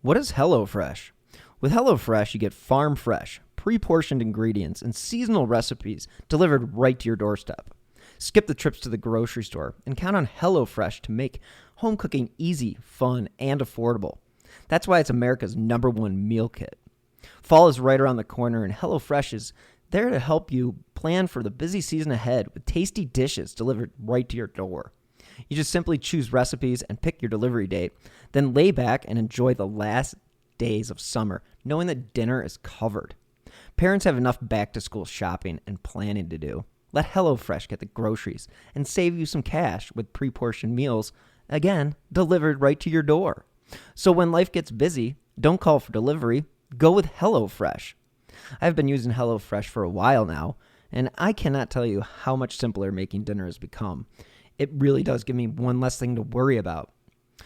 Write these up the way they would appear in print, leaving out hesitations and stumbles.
What is HelloFresh? With HelloFresh, you get farm fresh, pre-portioned ingredients and seasonal recipes delivered right to your doorstep. Skip the trips to the grocery store and count on HelloFresh to make home cooking easy, fun, and affordable. That's why it's America's #1 meal kit. Fall is right around the corner, and HelloFresh is there to help you plan for the busy season ahead with tasty dishes delivered right to your door. You just simply choose recipes and pick your delivery date, then lay back and enjoy the last days of summer, knowing that dinner is covered. Parents have enough back-to-school shopping and planning to do. Let HelloFresh get the groceries and save you some cash with pre-portioned meals, again, delivered right to your door. So when life gets busy, don't call for delivery, go with HelloFresh. I've been using HelloFresh for a while now, and I cannot tell you how much simpler making dinner has become. It really does give me one less thing to worry about.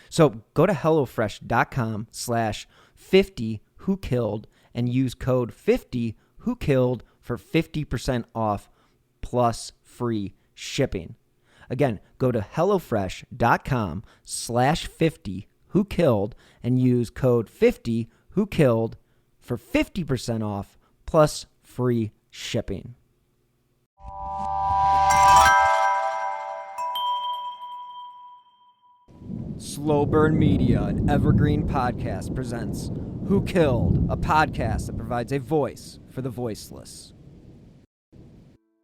So go to HelloFresh.com/50whokilled and use code 50whokilled for 50% off plus free shipping. Again, go to HelloFresh.com/50whokilled and use code 50whokilled for 50% off plus free shipping. Slow Burn Media and Evergreen Podcast presents Who Killed, a podcast that provides a voice for the voiceless.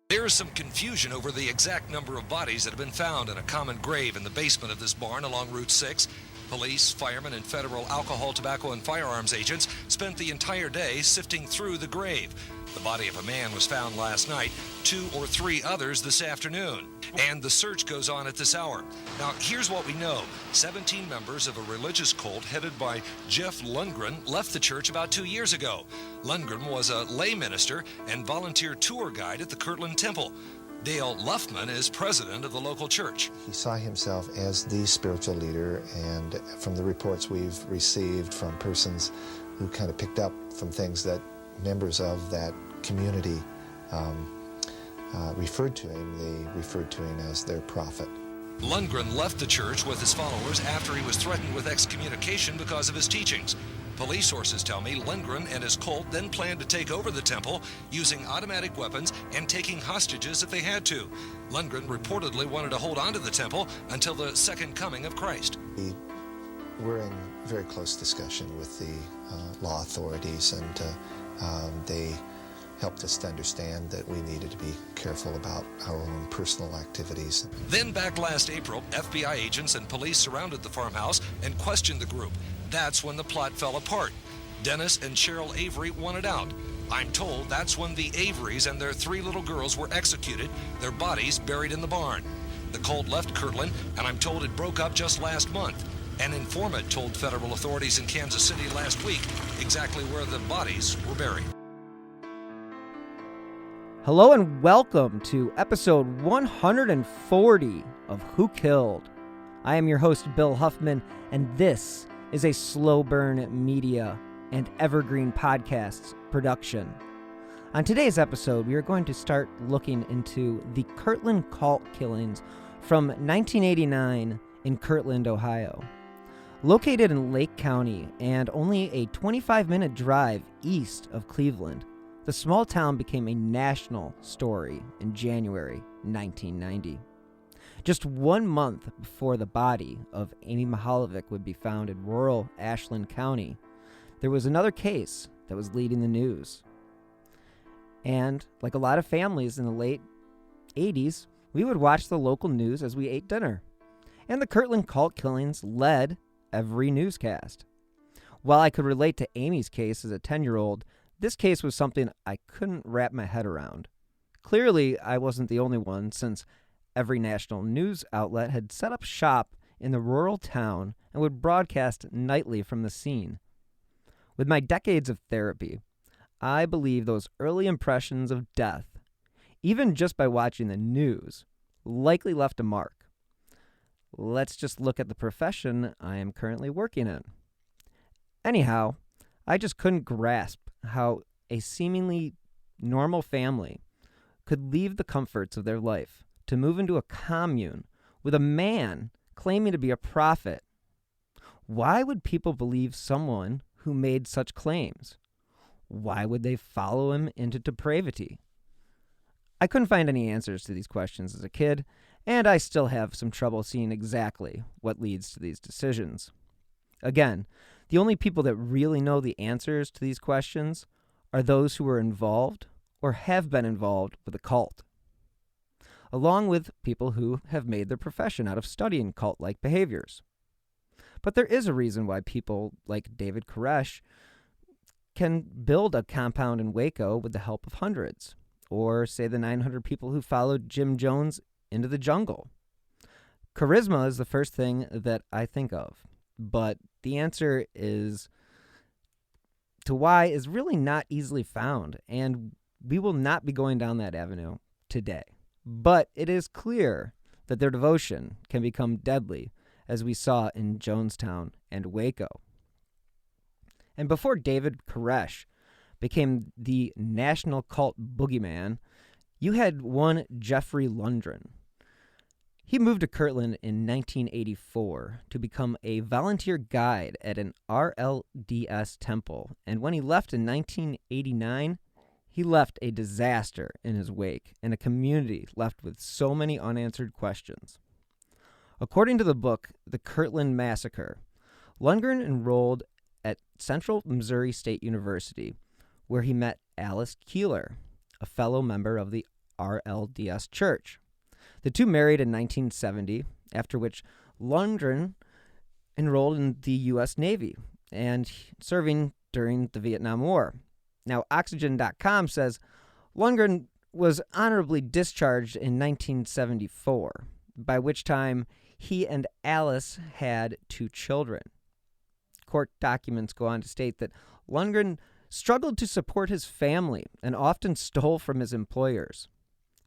There is some confusion over the exact number of bodies that have been found in a common grave in the basement of this barn along Route 6. Police, firemen, and federal alcohol, tobacco, and firearms agents spent the entire day sifting through the grave. The body of a man was found last night, 2 or 3 others this afternoon, and the search goes on at this hour. Now, here's what we know. 17 members of a religious cult headed by Jeff Lundgren left the church about 2 years ago. Lundgren was a lay minister and volunteer tour guide at the Kirtland Temple. Dale Luffman is president of the local church. He saw himself as the spiritual leader, and from the reports we've received from persons who kind of picked up from things that members of that community referred to him, they referred to him as their prophet. Lundgren left the church with his followers after he was threatened with excommunication because of his teachings. Police sources tell me Lundgren and his cult then planned to take over the temple using automatic weapons and taking hostages if they had to. Lundgren reportedly wanted to hold on to the temple until the second coming of Christ. We're in very close discussion with the law authorities, and they helped us to understand that we needed to be careful about our own personal activities. Then back last April, FBI agents and police surrounded the farmhouse and questioned the group. That's when the plot fell apart. Dennis and Cheryl Avery wanted out. I'm told that's when the Averys and their 3 little girls were executed, their bodies buried in the barn. The cult left Kirtland, and I'm told it broke up just last month. An informant told federal authorities in Kansas City last week exactly where the bodies were buried. Hello and welcome to episode 140 of Who Killed. I am your host, Bill Huffman, and this is a Slow Burn Media and Evergreen Podcasts production. On today's episode, we are going to start looking into the Kirtland Cult Killings from 1989 in Kirtland, Ohio. Located in Lake County and only a 25-minute drive east of Cleveland, the small town became a national story in January 1990. Just 1 month before the body of Amy Mahalovic would be found in rural Ashland County, there was another case that was leading the news. And like a lot of families in the late 80s, we would watch the local news as we ate dinner. And the Kirtland Cult Killings led every newscast. While I could relate to Amy's case as a 10-year-old, this case was something I couldn't wrap my head around. Clearly, I wasn't the only one, since every national news outlet had set up shop in the rural town and would broadcast nightly from the scene. With my decades of therapy, I believe those early impressions of death, even just by watching the news, likely left a mark. Let's just look at the profession I am currently working in. Anyhow, I just couldn't grasp how a seemingly normal family could leave the comforts of their life to move into a commune with a man claiming to be a prophet. Why would people believe someone who made such claims? Why would they follow him into depravity? I couldn't find any answers to these questions as a kid, and I still have some trouble seeing exactly what leads to these decisions. Again, the only people that really know the answers to these questions are those who were involved or have been involved with a cult, along with people who have made their profession out of studying cult-like behaviors. But there is a reason why people like David Koresh can build a compound in Waco with the help of hundreds, or say the 900 people who followed Jim Jones into the jungle. Charisma is the first thing that I think of, but the answer is to why is really not easily found, and we will not be going down that avenue today. But it is clear that their devotion can become deadly, as we saw in Jonestown and Waco. And before David Koresh became the national cult boogeyman, you had one Jeffrey Lundgren. He moved to Kirtland in 1984 to become a volunteer guide at an RLDS temple, and when he left in 1989, he left a disaster in his wake and a community left with so many unanswered questions. According to the book, The Kirtland Massacre, Lundgren enrolled at Central Missouri State University, where he met Alice Keeler, a fellow member of the RLDS Church. The two married in 1970, after which Lundgren enrolled in the U.S. Navy and serving during the Vietnam War. Now, Oxygen.com says Lundgren was honorably discharged in 1974, by which time he and Alice had 2 children. Court documents go on to state that Lundgren struggled to support his family and often stole from his employers.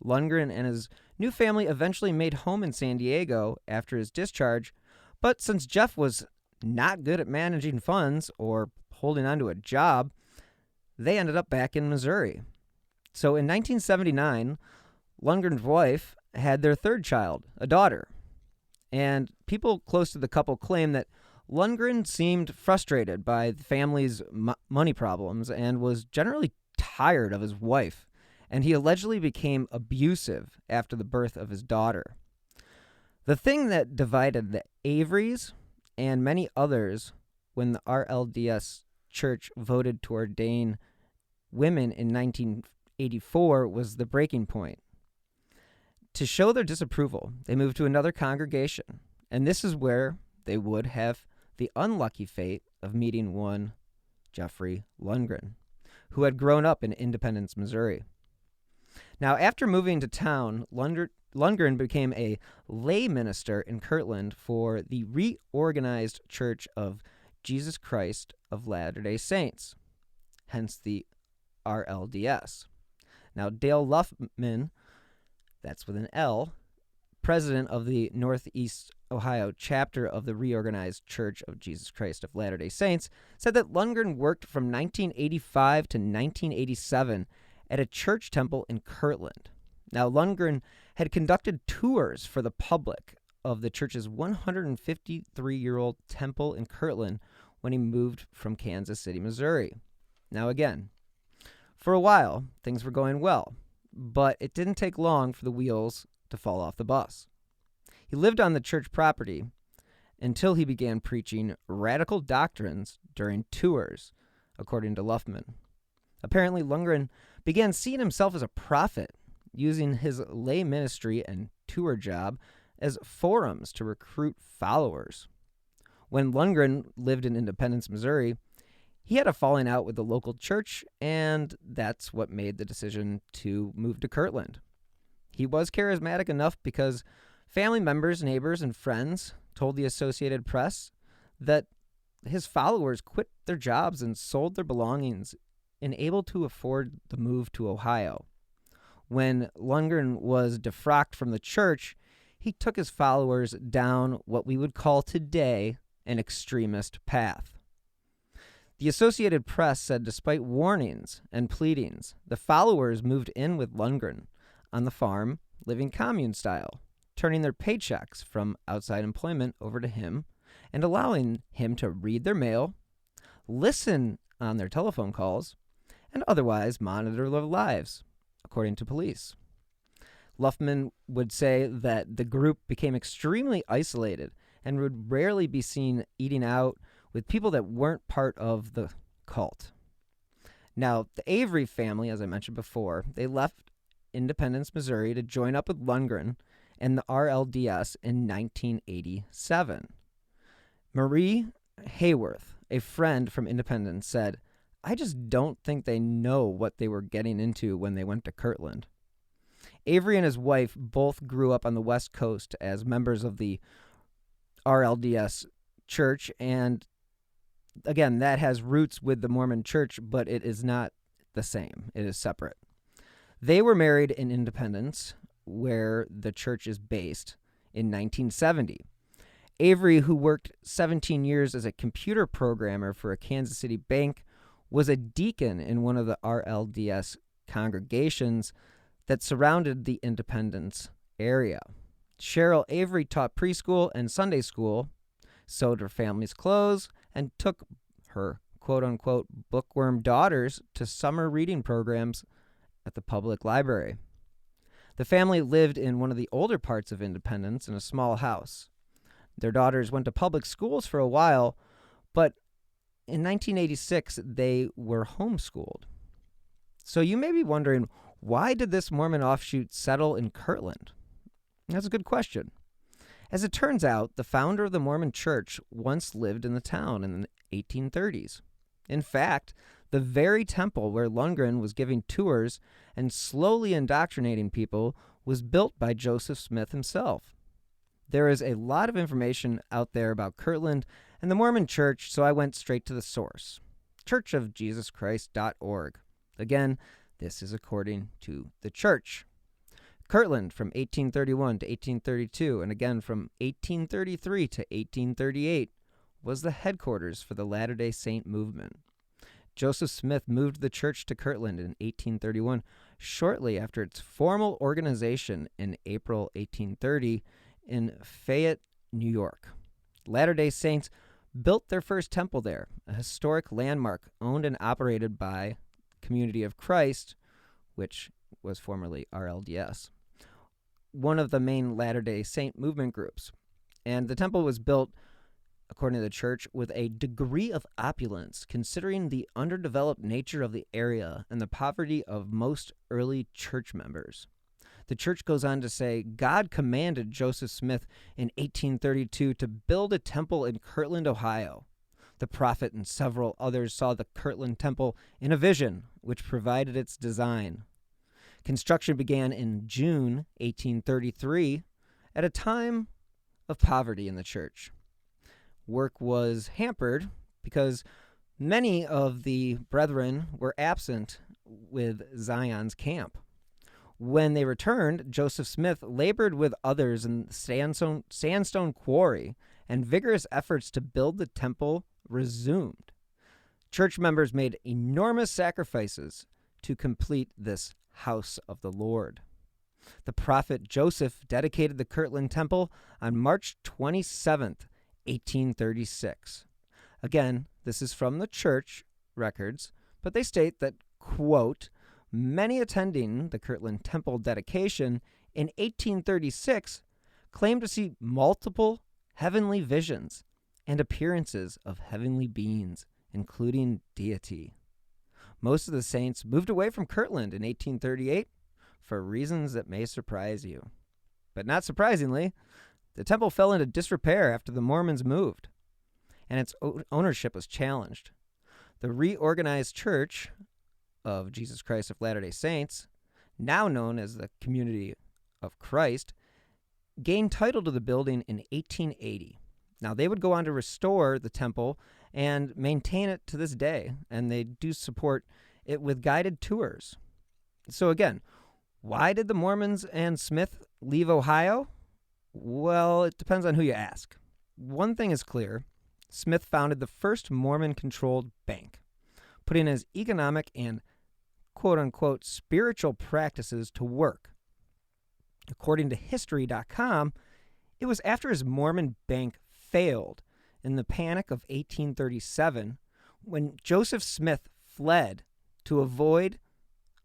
Lundgren and his new family eventually made home in San Diego after his discharge, but since Jeff was not good at managing funds or holding on to a job, they ended up back in Missouri. So in 1979, Lundgren's wife had their 3rd child, a daughter. And people close to the couple claim that Lundgren seemed frustrated by the family's money problems and was generally tired of his wife, and he allegedly became abusive after the birth of his daughter. The thing that divided the Averys and many others when the RLDS Church voted to ordain women in 1984 was the breaking point. To show their disapproval, they moved to another congregation, and this is where they would have the unlucky fate of meeting one Jeffrey Lundgren, who had grown up in Independence, Missouri. Now, after moving to town, Lundgren became a lay minister in Kirtland for the Reorganized Church of Jesus Christ of Latter-day Saints, hence the RLDS. Now, Dale Luffman, that's with an L, president of the Northeast Ohio chapter of the Reorganized Church of Jesus Christ of Latter-day Saints, said that Lundgren worked from 1985 to 1987 at a church temple in Kirtland. Now, Lundgren had conducted tours for the public of the church's 153-year-old temple in Kirtland when he moved from Kansas City, Missouri. Now, again, for a while, things were going well, but it didn't take long for the wheels to fall off the bus. He lived on the church property until he began preaching radical doctrines during tours, according to Luffman. Apparently, Lundgren began seeing himself as a prophet, using his lay ministry and tour job as forums to recruit followers. When Lundgren lived in Independence, Missouri, he had a falling out with the local church, and that's what made the decision to move to Kirtland. He was charismatic enough because family members, neighbors, and friends told the Associated Press that his followers quit their jobs and sold their belongings and able to afford the move to Ohio. When Lundgren was defrocked from the church, he took his followers down what we would call today an extremist path. The Associated Press said despite warnings and pleadings, the followers moved in with Lundgren on the farm, living commune style, turning their paychecks from outside employment over to him and allowing him to read their mail, listen on their telephone calls, and otherwise monitor their lives, according to police. Luffman would say that the group became extremely isolated and would rarely be seen eating out with people that weren't part of the cult. Now, the Avery family, as I mentioned before, they left Independence, Missouri to join up with Lundgren and the RLDS in 1987. Marie Hayworth, a friend from Independence, said, "I just don't think they know what they were getting into when they went to Kirtland." Avery and his wife both grew up on the West Coast as members of the RLDS church, and again, that has roots with the Mormon church, but it is not the same. It is separate. They were married in Independence, where the church is based, in 1970. Avery, who worked 17 years as a computer programmer for a Kansas City bank, was a deacon in one of the RLDS congregations that surrounded the Independence area. Cheryl Avery taught preschool and Sunday school, sewed her family's clothes, and took her quote-unquote bookworm daughters to summer reading programs at the public library. The family lived in one of the older parts of Independence in a small house. Their daughters went to public schools for a while, but in 1986, they were homeschooled. So you may be wondering, why did this Mormon offshoot settle in Kirtland? That's a good question. As it turns out, the founder of the Mormon Church once lived in the town in the 1830s. In fact, the very temple where Lundgren was giving tours and slowly indoctrinating people was built by Joseph Smith himself. There is a lot of information out there about Kirtland and the Mormon Church, so I went straight to the source, churchofjesuschrist.org. Again, this is according to the church. Kirtland from 1831 to 1832, and again from 1833 to 1838, was the headquarters for the Latter-day Saint movement. Joseph Smith moved the church to Kirtland in 1831, shortly after its formal organization in April 1830 in Fayette, New York. Latter-day Saints built their first temple there, a historic landmark owned and operated by Community of Christ, which was formerly RLDS, one of the main Latter-day Saint movement groups. And the temple was built, according to the church, with a degree of opulence, considering the underdeveloped nature of the area and the poverty of most early church members. The church goes on to say, God commanded Joseph Smith in 1832 to build a temple in Kirtland, Ohio. The prophet and several others saw the Kirtland temple in a vision, which provided its design. Construction began in June 1833 at a time of poverty in the church. Work was hampered because many of the brethren were absent with Zion's camp. When they returned, Joseph Smith labored with others in the sandstone quarry, and vigorous efforts to build the temple resumed. Church members made enormous sacrifices to complete this house of the Lord. The prophet Joseph dedicated the Kirtland temple on March 27th, 1836. Again, this is from the church records, but they state that, quote, many attending the Kirtland temple dedication in 1836 claimed to see multiple heavenly visions and appearances of heavenly beings, including deity. Most of the saints moved away from Kirtland in 1838 for reasons that may surprise you. But not surprisingly, the temple fell into disrepair after the Mormons moved, and its ownership was challenged. The Reorganized Church of Jesus Christ of Latter-day Saints, now known as the Community of Christ, gained title to the building in 1880. Now, they would go on to restore the temple and maintain it to this day, and they do support it with guided tours. So again, why did the Mormons and Smith leave Ohio? Well, it depends on who you ask. One thing is clear. Smith founded the first Mormon-controlled bank, putting his economic and quote-unquote spiritual practices to work. According to History.com, it was after his Mormon bank failed in the Panic of 1837 when Joseph Smith fled to avoid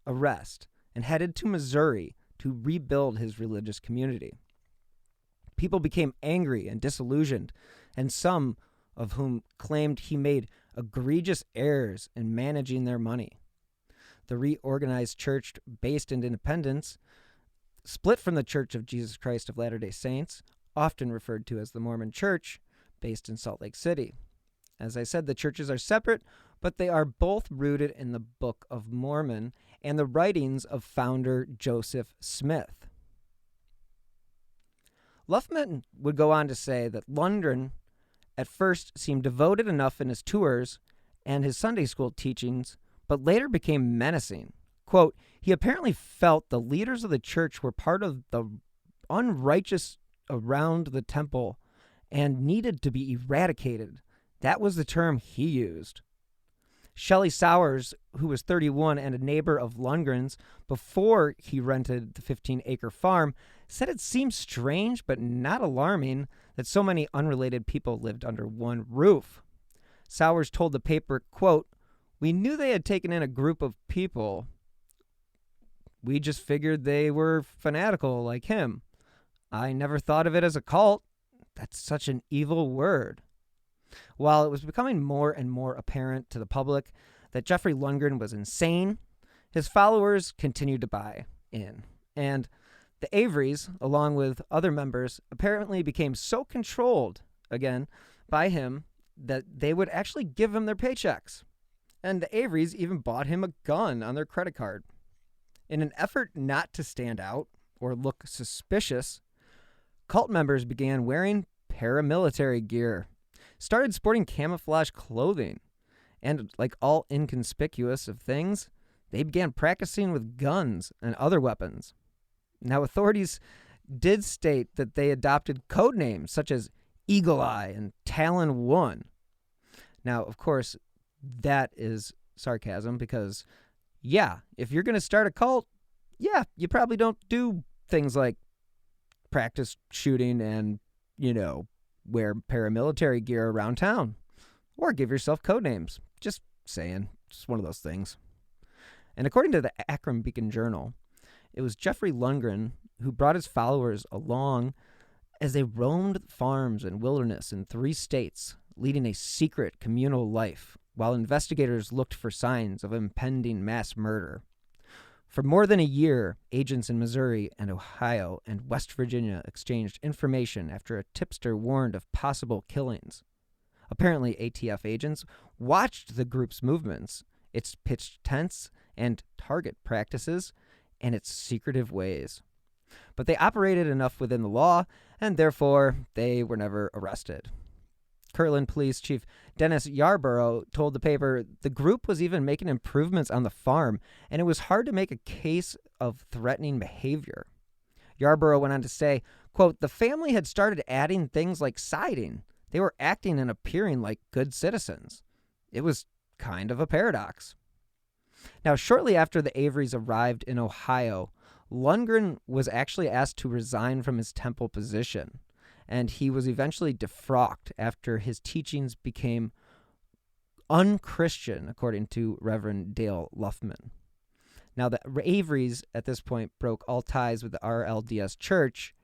arrest and headed to Missouri to rebuild his religious community. People became angry and disillusioned, and some of whom claimed he made egregious errors in managing their money. The Reorganized Church, based in Independence, split from the Church of Jesus Christ of Latter-day Saints, often referred to as the Mormon Church, based in Salt Lake City. As I said, the churches are separate, but they are both rooted in the Book of Mormon and the writings of founder Joseph Smith. Luffman would go on to say that Lundgren at first seemed devoted enough in his tours and his Sunday school teachings, but later became menacing. Quote, he apparently felt the leaders of the church were part of the unrighteous around the temple and needed to be eradicated. That was the term he used. Shelley Sowers, who was 31 and a neighbor of Lundgren's before he rented the 15-acre farm, said it seemed strange but not alarming that so many unrelated people lived under one roof. Sowers told the paper, quote, we knew they had taken in a group of people. We just figured they were fanatical like him. I never thought of it as a cult. That's such an evil word. While it was becoming more and more apparent to the public that Jeffrey Lundgren was insane, his followers continued to buy in. And the Averys, along with other members, apparently became so controlled, again, by him that they would actually give him their paychecks. And the Averys even bought him a gun on their credit card. In an effort not to stand out or look suspicious, cult members began wearing paramilitary gear, started sporting camouflage clothing, and like all inconspicuous of things, they began practicing with guns and other weapons. Now, authorities did state that they adopted code names such as Eagle Eye and Talon 1. Now, of course, that is sarcasm because, yeah, if you're going to start a cult, yeah, you probably don't do things like practice shooting and, wear paramilitary gear around town. Or give yourself code names. Just saying. Just one of those things. And according to the Akron Beacon Journal, it was Jeffrey Lundgren who brought his followers along as they roamed farms and wilderness in 3 states, leading a secret communal life while investigators looked for signs of impending mass murder. For more than a year, agents in Missouri and Ohio and West Virginia exchanged information after a tipster warned of possible killings. Apparently, ATF agents watched the group's movements, its pitched tents and target practices, and its secretive ways. But they operated enough within the law, and therefore they were never arrested. Kirtland Police Chief Dennis Yarborough told the paper the group was even making improvements on the farm, and it was hard to make a case of threatening behavior. Yarborough went on to say, quote, the family had started adding things like siding. They were acting and appearing like good citizens. It was kind of a paradox. Now, shortly after the Averys arrived in Ohio, Lundgren was actually asked to resign from his temple position, and he was eventually defrocked after his teachings became unchristian, according to Reverend Dale Luffman. Now, the Averys at this point broke all ties with the RLDS Church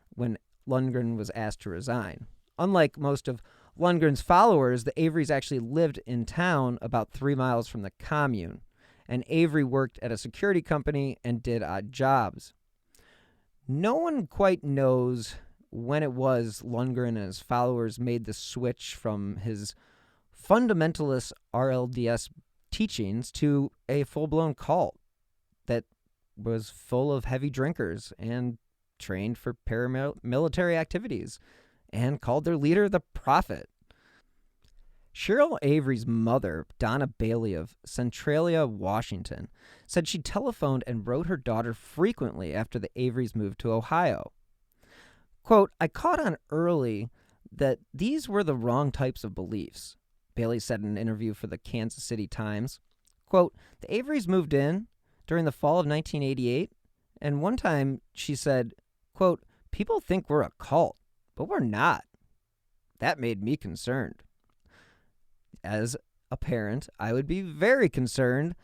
when Lundgren was asked to resign. Unlike most of Lundgren's followers, the Averys actually lived in town about 3 miles from the commune, and Avery worked at a security company and did odd jobs. No one quite knows when it was Lundgren and his followers made the switch from his fundamentalist RLDS teachings to a full-blown cult that was full of heavy drinkers and trained for paramilitary activities and called their leader the Prophet. Cheryl Avery's mother, Donna Bailey of Centralia, Washington, said she telephoned and wrote her daughter frequently after the Averys moved to Ohio. Quote, I caught on early that these were the wrong types of beliefs, Bailey said in an interview for the Kansas City Times. Quote, the Averys moved in during the fall of 1988, and one time she said, quote, people think we're a cult, but we're not. that made me concerned. As a parent, I would be very concerned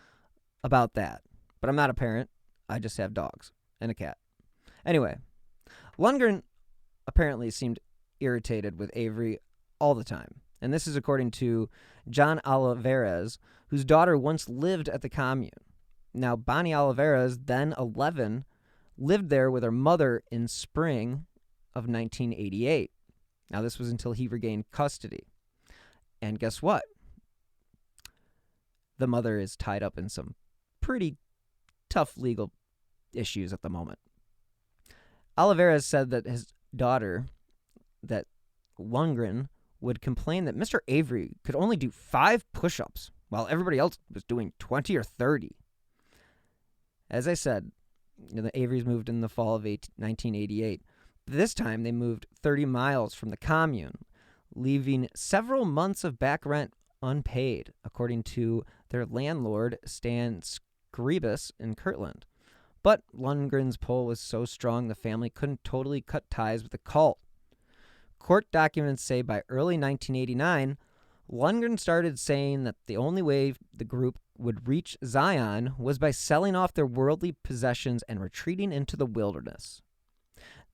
about that. But I'm not a parent. I just have dogs and a cat. Anyway, Lundgren apparently seemed irritated with Avery all the time. And this is according to John Olivares, whose daughter once lived at the commune. Now, Bonnie Olivares, then 11, lived there with her mother in spring of 1988. Now, this was until he regained custody. And guess what? The mother is tied up in some pretty tough legal issues at the moment. Olivares said that his daughter, that Lundgren, would complain that Mr. Avery could only do 5 push-ups while everybody else was doing 20 or 30. As I said, the Averys moved in the fall of 1988. This time they moved 30 miles from the commune, leaving several months of back rent unpaid, according to their landlord, Stan Scribus in Kirtland. But Lundgren's pull was so strong the family couldn't totally cut ties with the cult. Court documents say by early 1989, Lundgren started saying that the only way the group would reach Zion was by selling off their worldly possessions and retreating into the wilderness.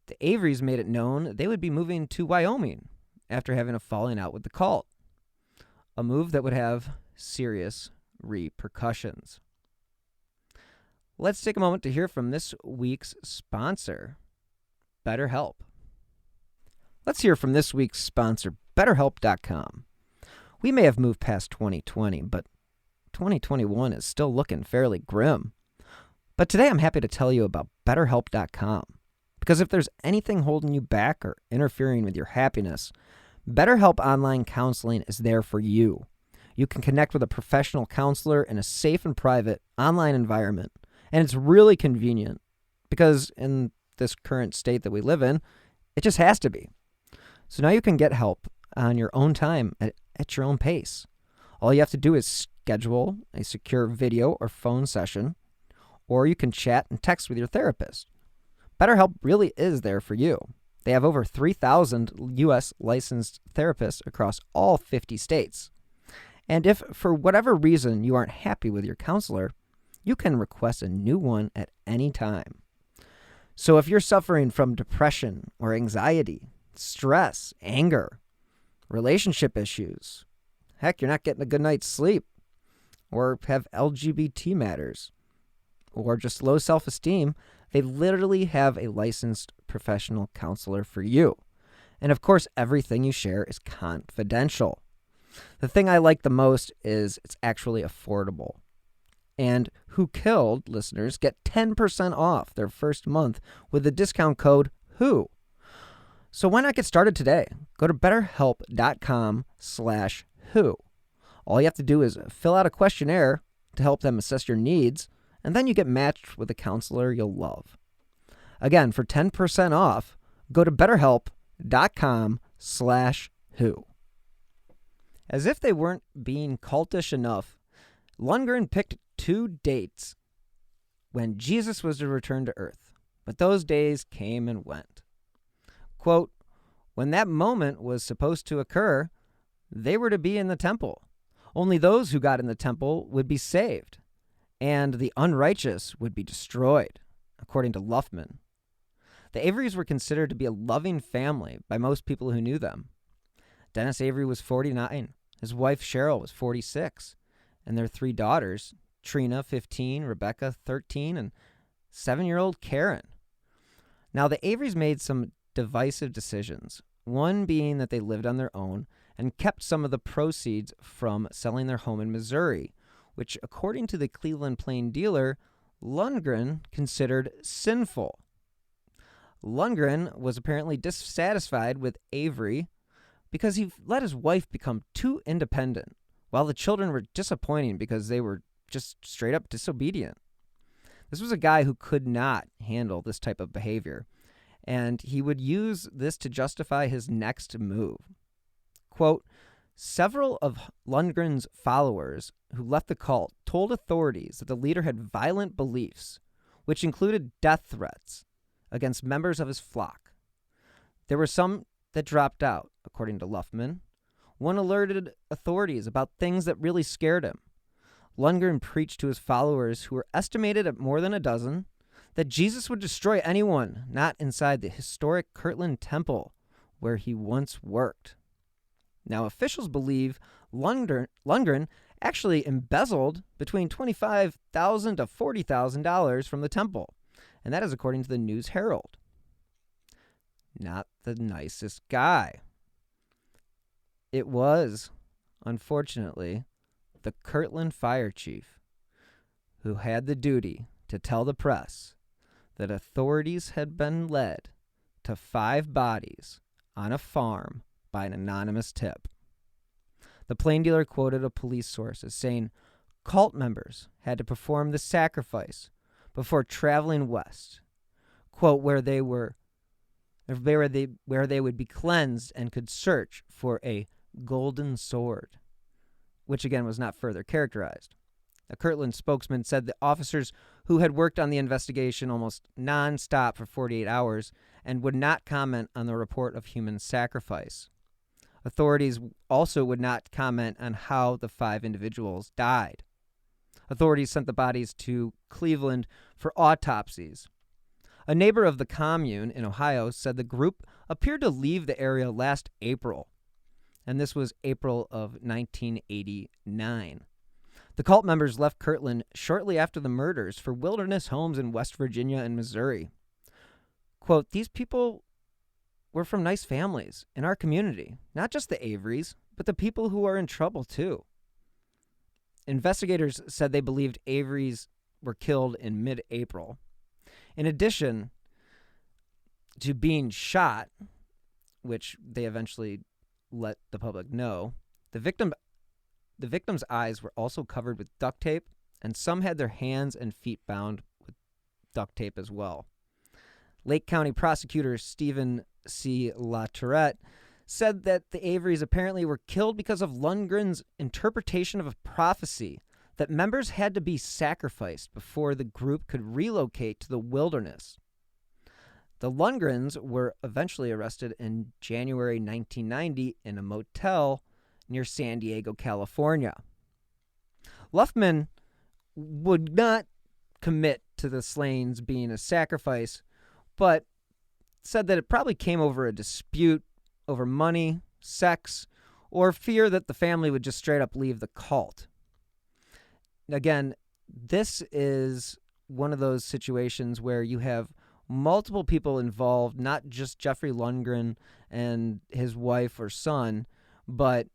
The Averys made it known they would be moving to Wyoming after having a falling out with the cult, a move that would have serious repercussions. Let's take a moment to hear from this week's sponsor, BetterHelp. Let's hear from this week's sponsor, BetterHelp.com. We may have moved past 2020, but 2021 is still looking fairly grim. But today I'm happy to tell you about BetterHelp.com. Because if there's anything holding you back or interfering with your happiness, BetterHelp Online Counseling is there for you. You can connect with a professional counselor in a safe and private online environment. And it's really convenient because in this current state that we live in, it just has to be. So now you can get help on your own time at your own pace. All you have to do is schedule a secure video or phone session, or you can chat and text with your therapist. BetterHelp really is there for you. They have over 3,000 U.S. licensed therapists across all 50 states. And if for whatever reason you aren't happy with your counselor, you can request a new one at any time. So if you're suffering from depression or anxiety, stress, anger, relationship issues, heck, you're not getting a good night's sleep, or have LGBT matters, or just low self-esteem, they literally have a licensed professional counselor for you. And of course, everything you share is confidential. The thing I like the most is it's actually affordable. And Who Killed listeners get 10% off their first month with the discount code WHO. So why not get started today? Go to betterhelp.com/WHO. All you have to do is fill out a questionnaire to help them assess your needs, and then you get matched with a counselor you'll love. Again, for 10% off, go to betterhelp.com/WHO. As if they weren't being cultish enough, Lundgren picked 2 dates when Jesus was to return to earth, but those days came and went. Quote, when that moment was supposed to occur, they were to be in the temple. Only those who got in the temple would be saved, and the unrighteous would be destroyed, according to Luffman. The Averys were considered to be a loving family by most people who knew them. Dennis Avery was 49, his wife Cheryl was 46, and their 3 daughters, Trina, 15, Rebecca, 13, and 7-year-old Karen. Now, the Averys made some divisive decisions, one being that they lived on their own and kept some of the proceeds from selling their home in Missouri, which, according to the Cleveland Plain Dealer, Lundgren considered sinful. Lundgren was apparently dissatisfied with Avery because he let his wife become too independent, while the children were disappointing because they were just straight up disobedient. This was a guy who could not handle this type of behavior, and he would use this to justify his next move. Quote, several of Lundgren's followers who left the cult told authorities that the leader had violent beliefs, which included death threats against members of his flock. There were some that dropped out, according to Luffman. One alerted authorities about things that really scared him. Lundgren preached to his followers, who were estimated at more than a dozen, that Jesus would destroy anyone not inside the historic Kirtland Temple, where he once worked. Now, officials believe Lundgren actually embezzled between $25,000 to $40,000 from the temple, and that is according to the News Herald. Not the nicest guy. It was, unfortunately, the Kirtland fire chief who had the duty to tell the press that authorities had been led to 5 bodies on a farm by an anonymous tip. The plain dealer quoted a police source as saying cult members had to perform the sacrifice before traveling west, quote, where they would be cleansed and could search for a golden sword, which again was not further characterized. A Kirtland spokesman said the officers who had worked on the investigation almost non-stop for 48 hours and would not comment on the report of human sacrifice. Authorities also would not comment on how the 5 individuals died. Authorities sent the bodies to Cleveland for autopsies. A neighbor of the commune in Ohio said the group appeared to leave the area last April, and this was April of 1989. The cult members left Kirtland shortly after the murders for wilderness homes in West Virginia and Missouri. Quote, these people were from nice families in our community, not just the Averys, but the people who are in trouble too. Investigators said they believed Averys were killed in mid-April. In addition to being shot, which they eventually let the public know, the victim's eyes were also covered with duct tape, and some had their hands and feet bound with duct tape as well. Lake County prosecutor Stephen C. LaTourette said that the Averys apparently were killed because of Lundgren's interpretation of a prophecy that members had to be sacrificed before the group could relocate to the wilderness. The Lundgrens were eventually arrested in January 1990 in a motel near San Diego, California. Luffman would not commit to the slayings being a sacrifice, but said that it probably came over a dispute over money, sex, or fear that the family would just straight up leave the cult. Again, this is one of those situations where you have multiple people involved, not just Jeffrey Lundgren and his wife or son, but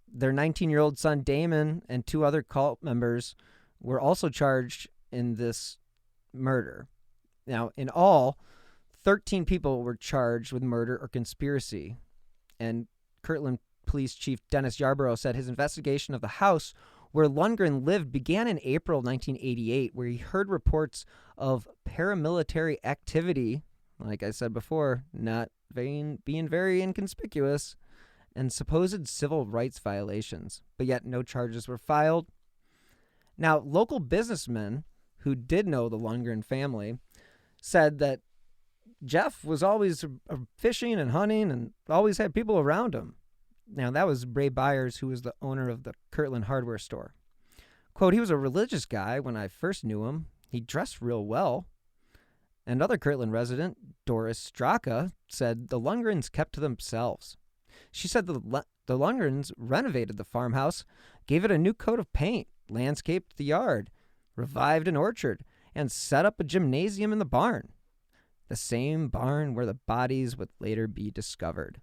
their 19-year-old son Damon and 2 other cult members were also charged in this murder. Now, in all, 13 people were charged with murder or conspiracy, and Kirtland Police Chief Dennis Yarborough said his investigation of the house where Lundgren lived began in April 1988, where he heard reports of paramilitary activity, like I said before, not being very inconspicuous, and supposed civil rights violations, but yet no charges were filed. Now, local businessmen who did know the Lundgren family said that Jeff was always fishing and hunting and always had people around him. Now, that was Ray Byers, who was the owner of the Kirtland hardware store. Quote, he was a religious guy when I first knew him. He dressed real well. Another Kirtland resident, Doris Straka, said the Lundgrens kept to themselves. She said the Lundgrens renovated the farmhouse, gave it a new coat of paint, landscaped the yard, revived an orchard, and set up a gymnasium in the barn. The same barn where the bodies would later be discovered.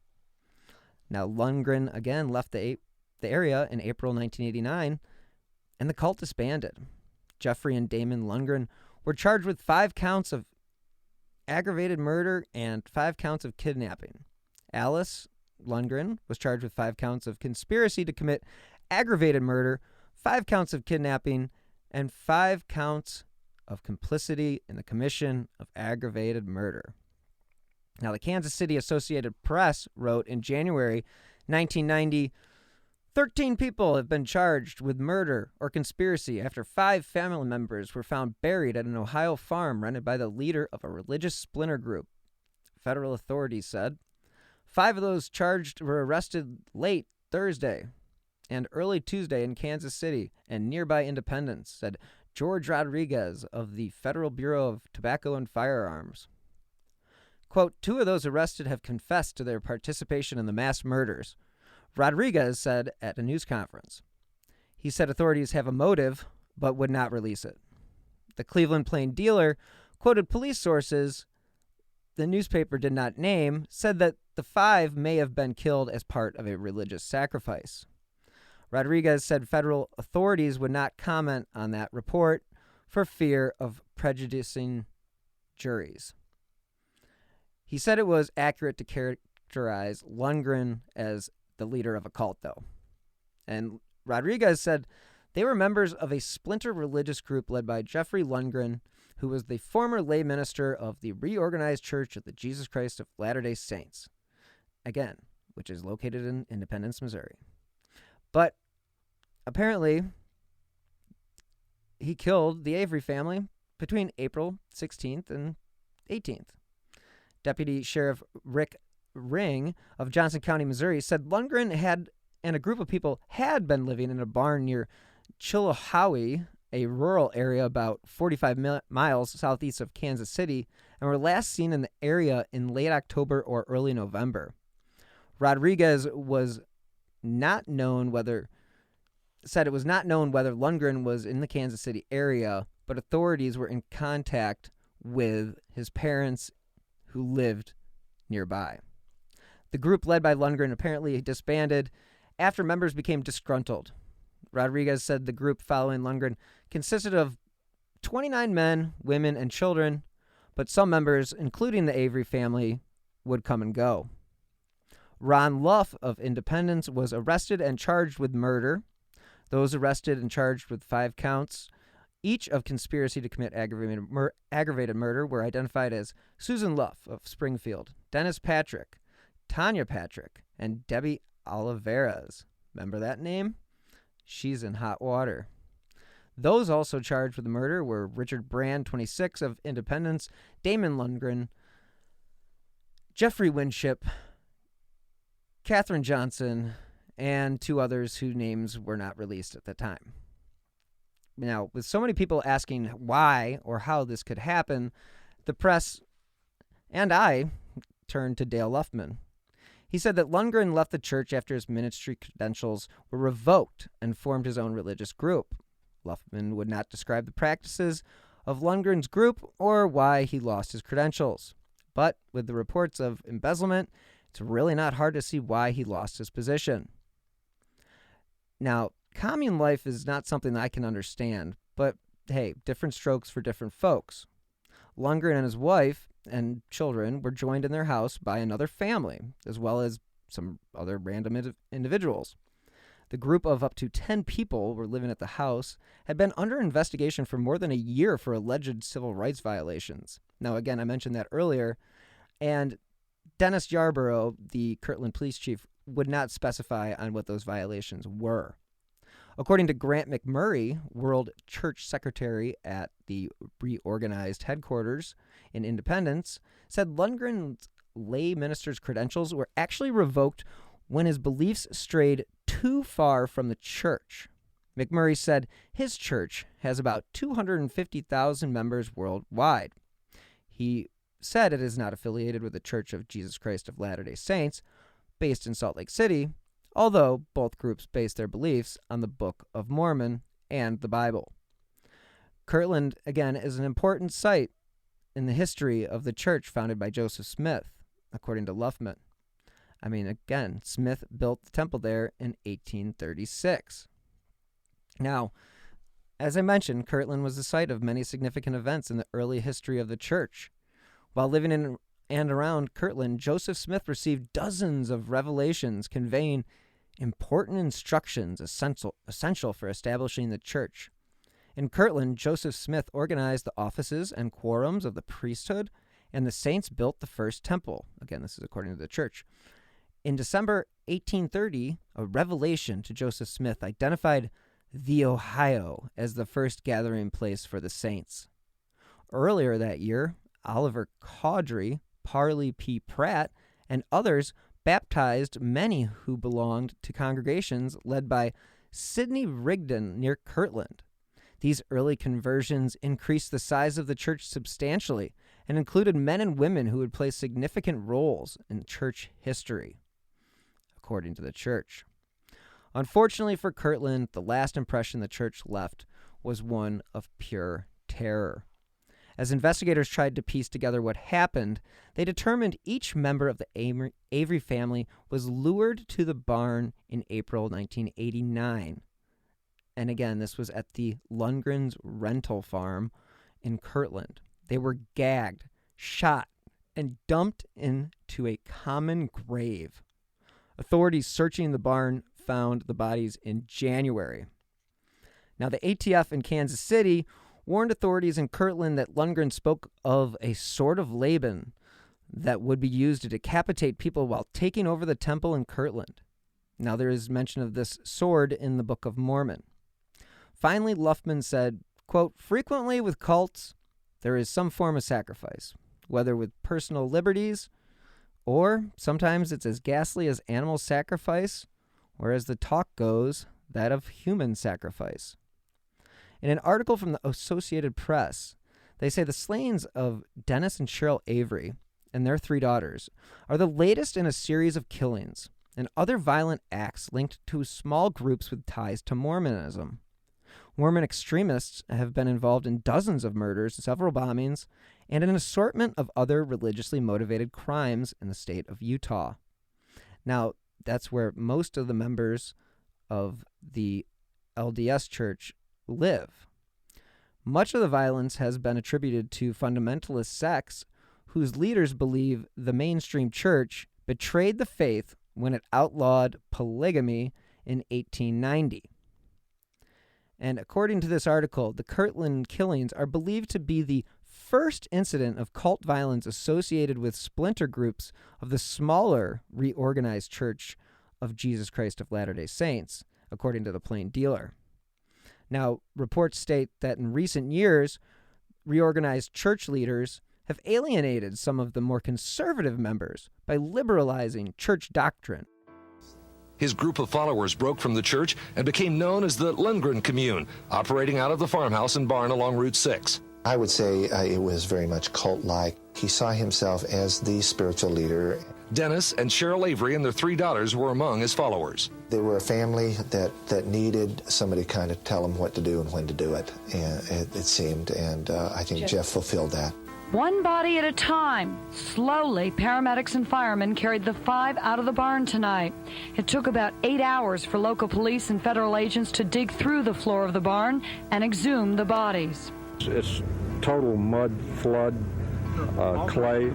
Now, Lundgren again left the area in April 1989, and the cult disbanded. Jeffrey and Damon Lundgren were charged with 5 counts of aggravated murder and 5 counts of kidnapping. Alice Lundgren was charged with 5 counts of conspiracy to commit aggravated murder, 5 counts of kidnapping, and 5 counts of complicity in the commission of aggravated murder. Now, the Kansas City Associated Press wrote in January 1990, 13 people have been charged with murder or conspiracy after 5 family members were found buried at an Ohio farm rented by the leader of a religious splinter group, federal authorities said. 5 of those charged were arrested late Thursday and early Tuesday in Kansas City and nearby Independence, said George Rodriguez of the Federal Bureau of Tobacco and Firearms. Quote, 2 of those arrested have confessed to their participation in the mass murders, Rodriguez said at a news conference. He said authorities have a motive, but would not release it. The Cleveland Plain Dealer quoted police sources the newspaper did not name, said that the 5 may have been killed as part of a religious sacrifice. Rodriguez said federal authorities would not comment on that report for fear of prejudicing juries. He said it was accurate to characterize Lundgren as the leader of a cult, though. And Rodriguez said they were members of a splinter religious group led by Jeffrey Lundgren, who was the former lay minister of the Reorganized Church of the Jesus Christ of Latter-day Saints, again, which is located in Independence, Missouri. But apparently, he killed the Avery family between April 16th and 18th. Deputy Sheriff Rick Ring of Johnson County, Missouri, said Lundgren and a group of people had been living in a barn near Chilhowee, a rural area about 45 miles southeast of Kansas City, and were last seen in the area in late October or early November. Rodriguez said it was not known whether Lundgren was in the Kansas City area, but authorities were in contact with his parents who lived nearby. The group led by Lundgren apparently disbanded after members became disgruntled. Rodriguez said the group following Lundgren consisted of 29 men, women, and children, but some members, including the Avery family, would come and go. Ron Luff of Independence was arrested and charged with murder. Those arrested and charged with 5 counts, each of conspiracy to commit aggravated murder, were identified as Susan Luff of Springfield, Dennis Patrick, Tanya Patrick, and Debbie Oliveras. Remember that name? She's in hot water. Those also charged with the murder were Richard Brand, 26, of Independence, Damon Lundgren, Jeffrey Winship, Katherine Johnson, and 2 others whose names were not released at the time. Now, with so many people asking why or how this could happen, the press and I turned to Dale Luffman. He said that Lundgren left the church after his ministry credentials were revoked and formed his own religious group. Luffman would not describe the practices of Lundgren's group or why he lost his credentials. But with the reports of embezzlement, it's really not hard to see why he lost his position. Now, commune life is not something that I can understand, but hey, different strokes for different folks. Lundgren and his wife and children were joined in their house by another family, as well as some other random individuals. The group of up to 10 people were living at the house had been under investigation for more than a year for alleged civil rights violations. Now, again, I mentioned that earlier, and Dennis Yarborough, the Kirtland police chief, would not specify on what those violations were. According to Grant McMurray, World Church Secretary at the Reorganized headquarters in Independence, said Lundgren's lay minister's credentials were actually revoked when his beliefs strayed too far from the church. McMurray said his church has about 250,000 members worldwide. He said it is not affiliated with the Church of Jesus Christ of Latter-day Saints, based in Salt Lake City, although both groups base their beliefs on the Book of Mormon and the Bible. Kirtland, again, is an important site in the history of the church founded by Joseph Smith, according to Luffman. I mean, again, Smith built the temple there in 1836. Now, as I mentioned, Kirtland was the site of many significant events in the early history of the church. While living in and around Kirtland, Joseph Smith received dozens of revelations conveying important instructions essential for establishing the church. In Kirtland, Joseph Smith organized the offices and quorums of the priesthood, and the saints built the first temple. Again, this is according to the church. In December 1830, a revelation to Joseph Smith identified the Ohio as the first gathering place for the saints. Earlier that year, Oliver Cowdery, Parley P. Pratt, and others baptized many who belonged to congregations led by Sidney Rigdon near Kirtland. These early conversions increased the size of the church substantially and included men and women who would play significant roles in church history, according to the church. Unfortunately for Kirtland, the last impression the church left was one of pure terror. As investigators tried to piece together what happened, they determined each member of the Avery family was lured to the barn in April 1989. And again, this was at the Lundgren's rental farm in Kirtland. They were gagged, shot, and dumped into a common grave. Authorities searching the barn found the bodies in January. Now, the ATF in Kansas City warned authorities in Kirtland that Lundgren spoke of a sword of Laban that would be used to decapitate people while taking over the temple in Kirtland. Now, there is mention of this sword in the Book of Mormon. Finally, Luffman said, quote, "Frequently with cults, there is some form of sacrifice, whether with personal liberties, or sometimes it's as ghastly as animal sacrifice, or as the talk goes, that of human sacrifice." In an article from the Associated Press, they say the slayings of Dennis and Cheryl Avery and their 3 daughters are the latest in a series of killings and other violent acts linked to small groups with ties to Mormonism. Mormon extremists have been involved in dozens of murders, several bombings, and an assortment of other religiously motivated crimes in the state of Utah. Now, that's where most of the members of the LDS Church live. Much of the violence has been attributed to fundamentalist sects whose leaders believe the mainstream church betrayed the faith when it outlawed polygamy in 1890. And according to this article, the Kirtland killings are believed to be the first incident of cult violence associated with splinter groups of the smaller Reorganized Church of Jesus Christ of Latter-day Saints, according to the Plain Dealer. Now, reports state that in recent years, Reorganized church leaders have alienated some of the more conservative members by liberalizing church doctrine. His group of followers broke from the church and became known as the Lundgren Commune, operating out of the farmhouse and barn along Route 6. I would say it was very much cult-like. He saw himself as the spiritual leader. Dennis and Cheryl Avery and their 3 daughters were among his followers. They were a family that needed somebody to kind of tell them what to do and when to do it, and it seemed, and I think Jeff fulfilled that. One body at a time. Slowly, paramedics and firemen carried the 5 out of the barn tonight. It took about 8 hours for local police and federal agents to dig through the floor of the barn and exhume the bodies. It's total mud, flood, clay.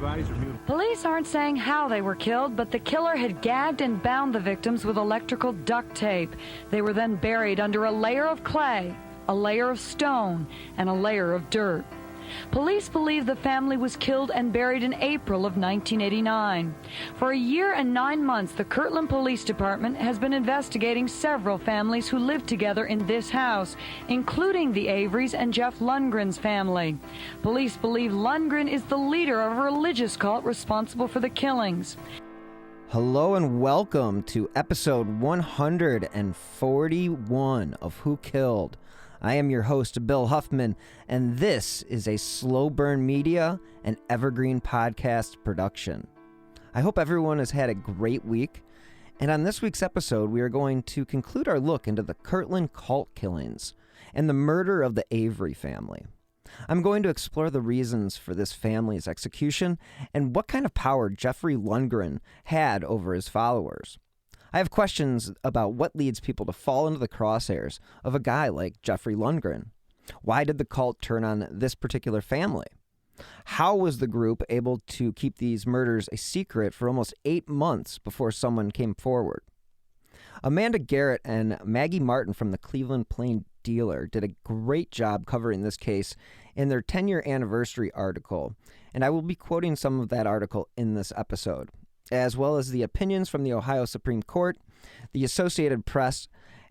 Police aren't saying how they were killed, but the killer had gagged and bound the victims with electrical duct tape. They were then buried under a layer of clay, a layer of stone, and a layer of dirt. Police believe the family was killed and buried in April of 1989. For a year and 9 months, the Kirtland Police Department has been investigating several families who lived together in this house, including the Averys and Jeff Lundgren's family. Police believe Lundgren is the leader of a religious cult responsible for the killings. Hello and welcome to episode 141 of Who Killed. I am your host, Bill Huffman, and this is a Slow Burn Media and Evergreen podcast production. I hope everyone has had a great week, and on this week's episode, we are going to conclude our look into the Kirtland Cult Killings and the murder of the Avery family. I'm going to explore the reasons for this family's execution and what kind of power Jeffrey Lundgren had over his followers. I have questions about what leads people to fall into the crosshairs of a guy like Jeffrey Lundgren. Why did the cult turn on this particular family? How was the group able to keep these murders a secret for almost 8 months before someone came forward? Amanda Garrett and Maggie Martin from the Cleveland Plain Dealer did a great job covering this case in their 10-year anniversary article, and I will be quoting some of that article in this episode, as well as the opinions from the Ohio Supreme Court, the Associated Press,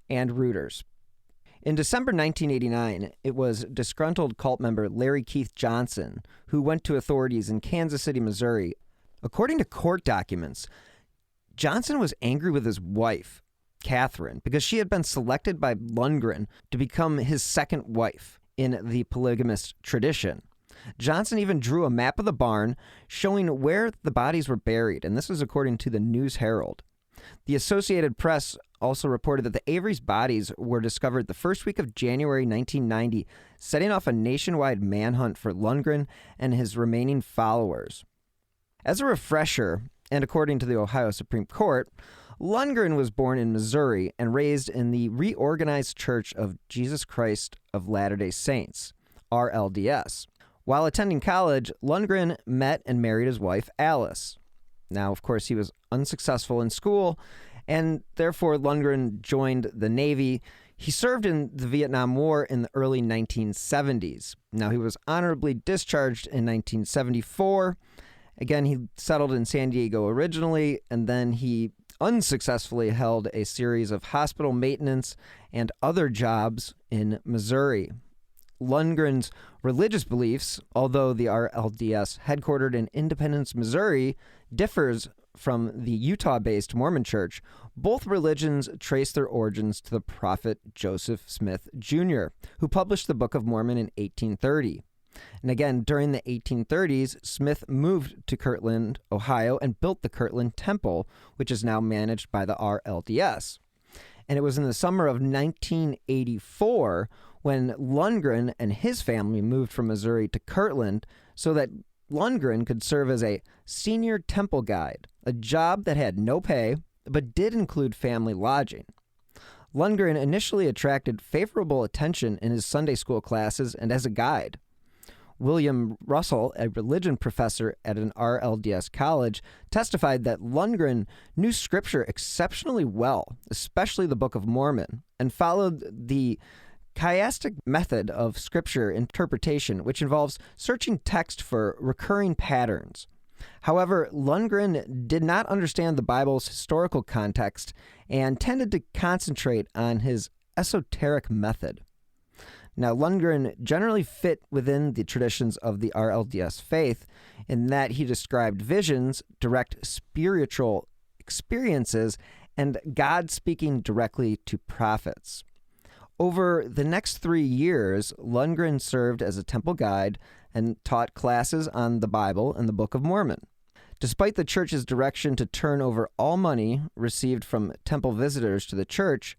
and Reuters. In December 1989, it was disgruntled cult member Larry Keith Johnson who went to authorities in Kansas City, Missouri. According to court documents, Johnson was angry with his wife, Catherine, because she had been selected by Lundgren to become his second wife in the polygamist tradition. Johnson even drew a map of the barn showing where the bodies were buried, and this was according to the News Herald. The Associated Press also reported that the Avery's bodies were discovered the first week of January 1990, setting off a nationwide manhunt for Lundgren and his remaining followers. As a refresher, and according to the Ohio Supreme Court, Lundgren was born in Missouri and raised in the Reorganized Church of Jesus Christ of Latter-day Saints, RLDS. While attending college, Lundgren met and married his wife, Alice. Now, of course, he was unsuccessful in school, and therefore Lundgren joined the Navy. He served in the Vietnam War in the early 1970s. Now, he was honorably discharged in 1974. Again, he settled in San Diego originally, and then he unsuccessfully held a series of hospital maintenance and other jobs in Missouri. Lundgren's religious beliefs, although the RLDS, headquartered in Independence, Missouri, differs from the Utah-based Mormon Church, both religions trace their origins to the prophet Joseph Smith, Jr., who published the Book of Mormon in 1830. And again, during the 1830s, Smith moved to Kirtland, Ohio, and built the Kirtland Temple, which is now managed by the RLDS. And it was in the summer of 1984 when Lundgren and his family moved from Missouri to Kirtland so that Lundgren could serve as a senior temple guide, a job that had no pay but did include family lodging. Lundgren initially attracted favorable attention in his Sunday school classes and as a guide. William Russell, a religion professor at an RLDS college, testified that Lundgren knew Scripture exceptionally well, especially the Book of Mormon, and followed the chiastic method of Scripture interpretation, which involves searching text for recurring patterns. However, Lundgren did not understand the Bible's historical context and tended to concentrate on his esoteric method. Now, Lundgren generally fit within the traditions of the RLDS faith in that he described visions, direct spiritual experiences, and God speaking directly to prophets. Over the next 3 years, Lundgren served as a temple guide and taught classes on the Bible and the Book of Mormon. Despite the church's direction to turn over all money received from temple visitors to the church,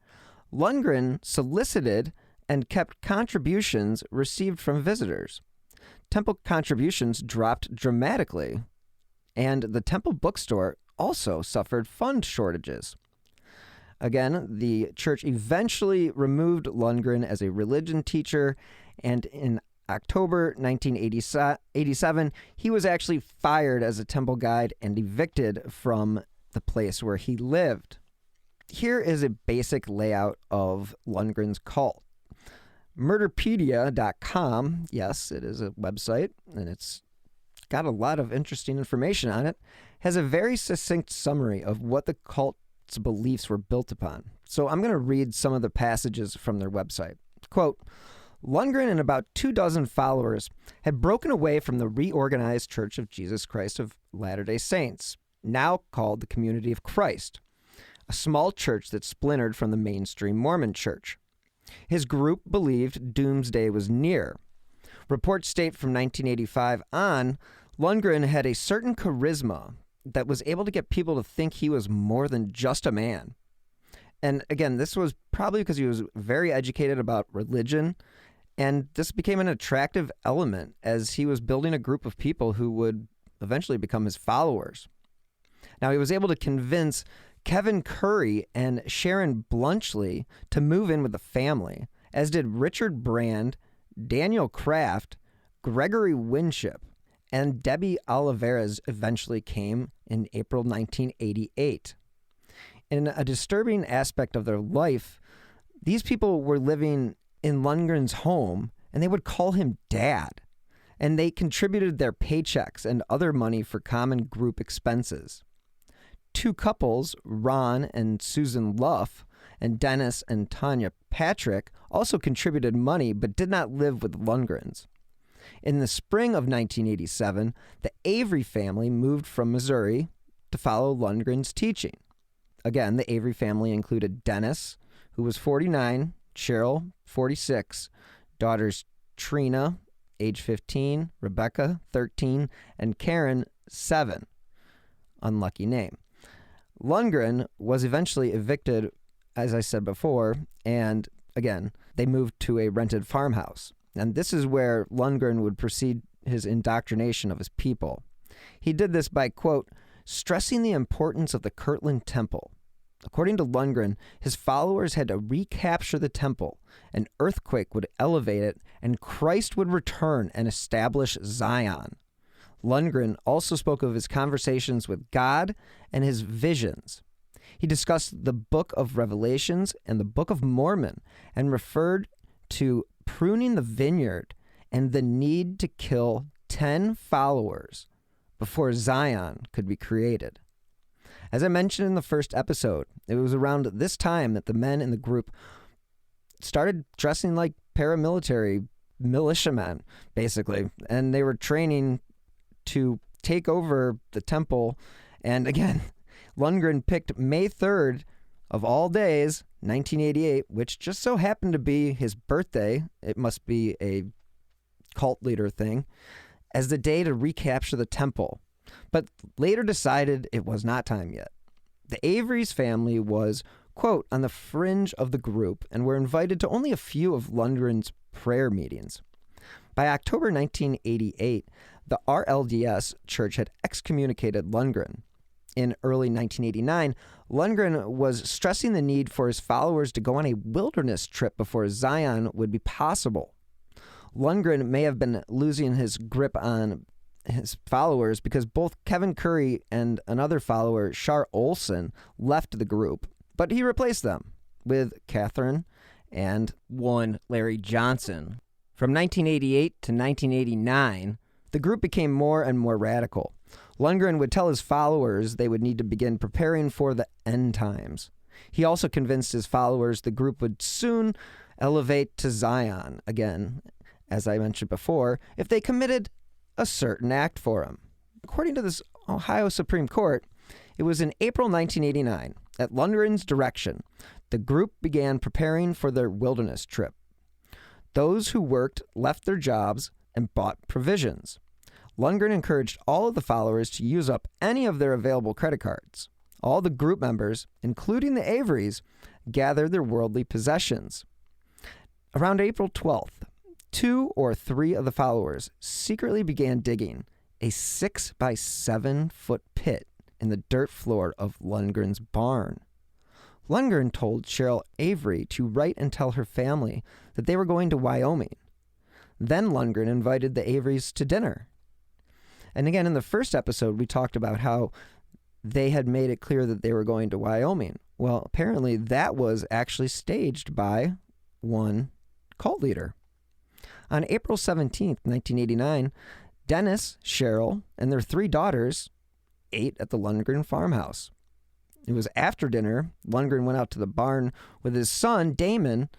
Lundgren solicited and kept contributions received from visitors. Temple contributions dropped dramatically, and the temple bookstore also suffered fund shortages. Again, the church eventually removed Lundgren as a religion teacher, and in October 1987, he was actually fired as a temple guide and evicted from the place where he lived. Here is a basic layout of Lundgren's cult. Murderpedia.com, yes, it is a website, and it's got a lot of interesting information on it, has a very succinct summary of what the cult's beliefs were built upon. So I'm going to read some of the passages from their website. Quote, Lundgren and about 24 followers had broken away from the Reorganized Church of Jesus Christ of Latter-day Saints, now called the Community of Christ, a small church that splintered from the mainstream Mormon church. His group believed doomsday was near. Reports state from 1985 on, Lundgren had a certain charisma that was able to get people to think he was more than just a man. And again, this was probably because he was very educated about religion, and this became an attractive element as he was building a group of people who would eventually become his followers. Now, he was able to convince Kevin Curry and Sharon Blunchley to move in with the family, as did Richard Brand, Daniel Kraft, Gregory Winship, and Debbie Olivares eventually came in April 1988. In a disturbing aspect of their life, these people were living in Lundgren's home, and they would call him Dad, and they contributed their paychecks and other money for common group expenses. Two couples, Ron and Susan Luff, and Dennis and Tanya Patrick, also contributed money but did not live with Lundgrens. In the spring of 1987, the Avery family moved from Missouri to follow Lundgren's teaching. Again, the Avery family included Dennis, who was 49, Cheryl, 46, daughters Trina, age 15, Rebecca, 13, and Karen, 7. Unlucky name. Lundgren was eventually evicted, as I said before, and again, they moved to a rented farmhouse. And this is where Lundgren would proceed his indoctrination of his people. He did this by, quote, stressing the importance of the Kirtland Temple. According to Lundgren, his followers had to recapture the temple. An earthquake would elevate it, and Christ would return and establish Zion. Lundgren also spoke of his conversations with God and his visions. He discussed the Book of Revelations and the Book of Mormon and referred to pruning the vineyard and the need to kill 10 followers before Zion could be created. As I mentioned in the first episode, it was around this time that the men in the group started dressing like paramilitary militiamen, basically, and they were training to take over the temple. And again, Lundgren picked May 3rd of all days, 1988, which just so happened to be his birthday. It must be a cult leader thing, as the day to recapture the temple, but later decided it was not time yet. The Avery's family was, quote, on the fringe of the group and were invited to only a few of Lundgren's prayer meetings. By October 1988, the RLDS church had excommunicated Lundgren. In early 1989, Lundgren was stressing the need for his followers to go on a wilderness trip before Zion would be possible. Lundgren may have been losing his grip on his followers because both Kevin Curry and another follower, Shar Olson, left the group, but he replaced them with Catherine and one Larry Johnson. From 1988 to 1989, the group became more and more radical. Lundgren would tell his followers they would need to begin preparing for the end times. He also convinced his followers the group would soon elevate to Zion again, as I mentioned before, if they committed a certain act for him. According to this Ohio Supreme Court, it was in April 1989, at Lundgren's direction, the group began preparing for their wilderness trip. Those who worked left their jobs and bought provisions. Lundgren encouraged all of the followers to use up any of their available credit cards. All the group members, including the Averys, gathered their worldly possessions. Around April 12th, 2 or 3 of the followers secretly began digging a 6 by 7 foot pit in the dirt floor of Lundgren's barn. Lundgren told Cheryl Avery to write and tell her family that they were going to Wyoming. Then Lundgren invited the Averys to dinner. And again, in the first episode, we talked about how they had made it clear that they were going to Wyoming. Well, apparently that was actually staged by one cult leader. On April 17th, 1989, Dennis, Cheryl, and their 3 daughters ate at the Lundgren farmhouse. It was after dinner, Lundgren went out to the barn with his son, Damon,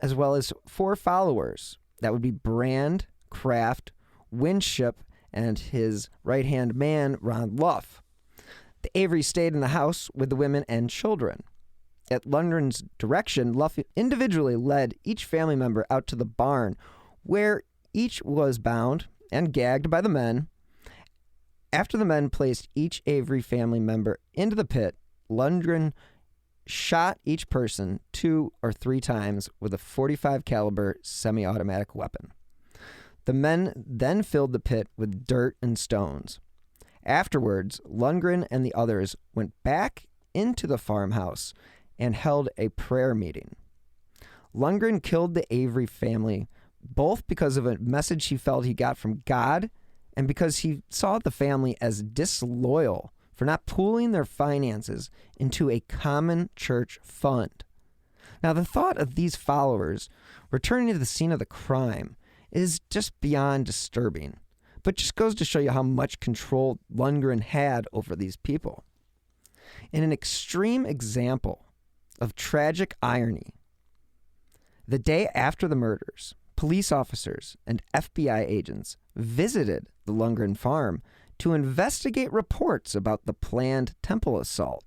as well as 4 followers. That would be Brand, Kraft, Winship, and his right-hand man, Ron Luff. The Averys stayed in the house with the women and children. At Lundgren's direction, Luff individually led each family member out to the barn, where each was bound and gagged by the men. After the men placed each Avery family member into the pit, Lundgren shot each person 2 or 3 times with a .45 caliber semi-automatic weapon. The men then filled the pit with dirt and stones. Afterwards, Lundgren and the others went back into the farmhouse and held a prayer meeting. Lundgren killed the Avery family both because of a message he felt he got from God and because he saw the family as disloyal for not pooling their finances into a common church fund. Now, the thought of these followers returning to the scene of the crime is just beyond disturbing, but just goes to show you how much control Lundgren had over these people. In an extreme example of tragic irony, the day after the murders, police officers and FBI agents visited the Lundgren farm to investigate reports about the planned temple assault.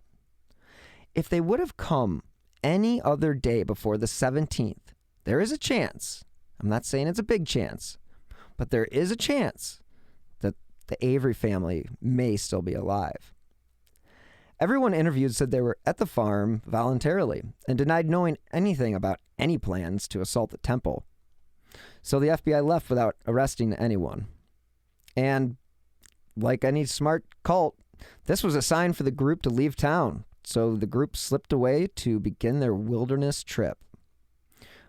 If they would have come any other day before the 17th, there is a chance, I'm not saying it's a big chance, but there is a chance that the Avery family may still be alive. Everyone interviewed said they were at the farm voluntarily and denied knowing anything about any plans to assault the temple. So the FBI left without arresting anyone. And like any smart cult, this was a sign for the group to leave town. So the group slipped away to begin their wilderness trip.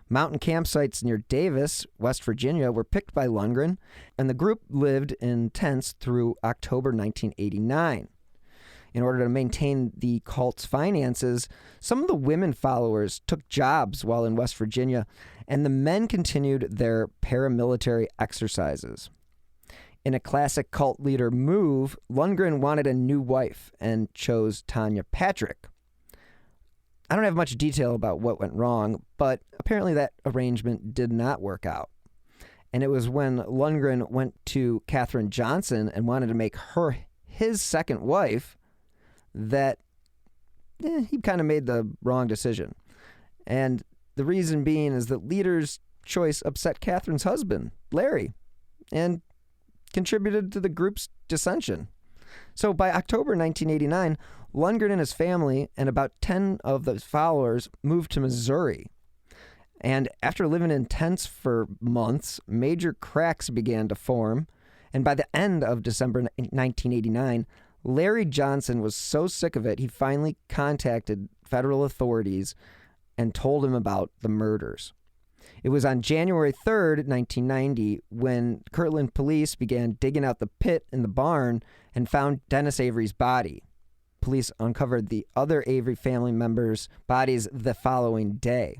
Mountain campsites near Davis, West Virginia, were picked by Lundgren, and the group lived in tents through October 1989. In order to maintain the cult's finances, some of the women followers took jobs while in West Virginia, and the men continued their paramilitary exercises. In a classic cult leader move, Lundgren wanted a new wife and chose Tanya Patrick. I don't have much detail about what went wrong, but apparently that arrangement did not work out. And it was when Lundgren went to Katherine Johnson and wanted to make her his second wife that he kind of made the wrong decision. And the reason being is that leader's choice upset Catherine's husband, Larry, and contributed to the group's dissension. So by October 1989, Lundgren and his family and about 10 of the followers moved to Missouri. And after living in tents for months, major cracks began to form. And by the end of December 1989, Larry Johnson was so sick of it, he finally contacted federal authorities and told him about the murders. It was on January 3rd, 1990, when Kirtland police began digging out the pit in the barn and found Dennis Avery's body. Police uncovered the other Avery family members' bodies the following day.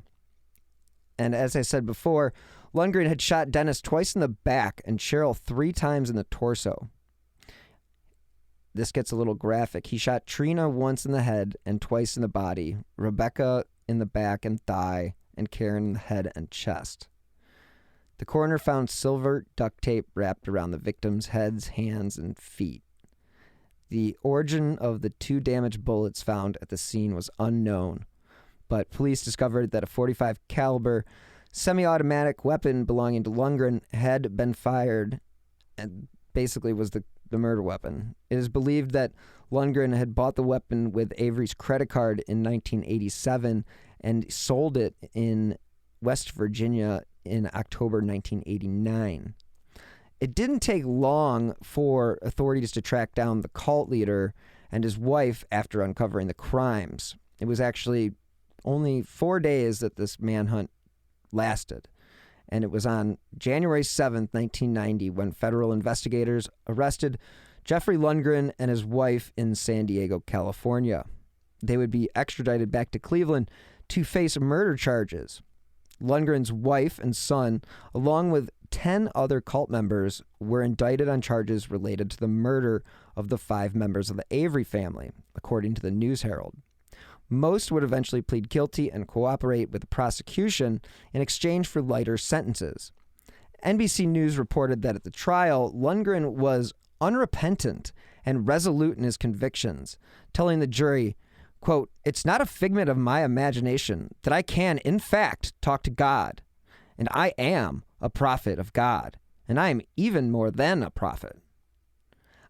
And as I said before, Lundgren had shot Dennis twice in the back and Cheryl 3 times in the torso. This gets a little graphic. He shot Trina once in the head and twice in the body, Rebecca in the back and thigh, and Karen in the head and chest. The coroner found silver duct tape wrapped around the victims' heads, hands, and feet. The origin of the 2 damaged bullets found at the scene was unknown, but police discovered that a .45 caliber semi-automatic weapon belonging to Lundgren had been fired and basically was the murder weapon. It is believed that Lundgren had bought the weapon with Avery's credit card in 1987 and sold it in West Virginia in October 1989. It didn't take long for authorities to track down the cult leader and his wife after uncovering the crimes. It was actually only 4 days that this manhunt lasted. And it was on January 7th, 1990, when federal investigators arrested Jeffrey Lundgren and his wife in San Diego, California. They would be extradited back to Cleveland to face murder charges. Lundgren's wife and son, along with 10 other cult members, were indicted on charges related to the murder of the 5 members of the Avery family, according to the News Herald. Most would eventually plead guilty and cooperate with the prosecution in exchange for lighter sentences. NBC News reported that at the trial, Lundgren was unrepentant and resolute in his convictions, telling the jury, quote, "It's not a figment of my imagination that I can, in fact, talk to God, and I am a prophet of God, and I am even more than a prophet."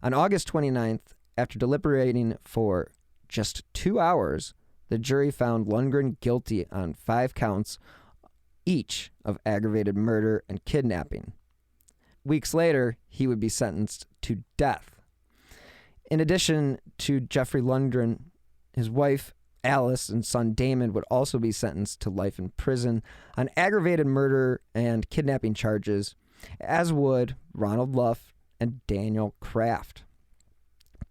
On August 29th, after deliberating for just 2 hours, the jury found Lundgren guilty on 5 counts, each of aggravated murder and kidnapping. Weeks later, he would be sentenced to death. In addition to Jeffrey Lundgren, his wife, Alice, and son Damon would also be sentenced to life in prison on aggravated murder and kidnapping charges, as would Ronald Luff and Daniel Kraft,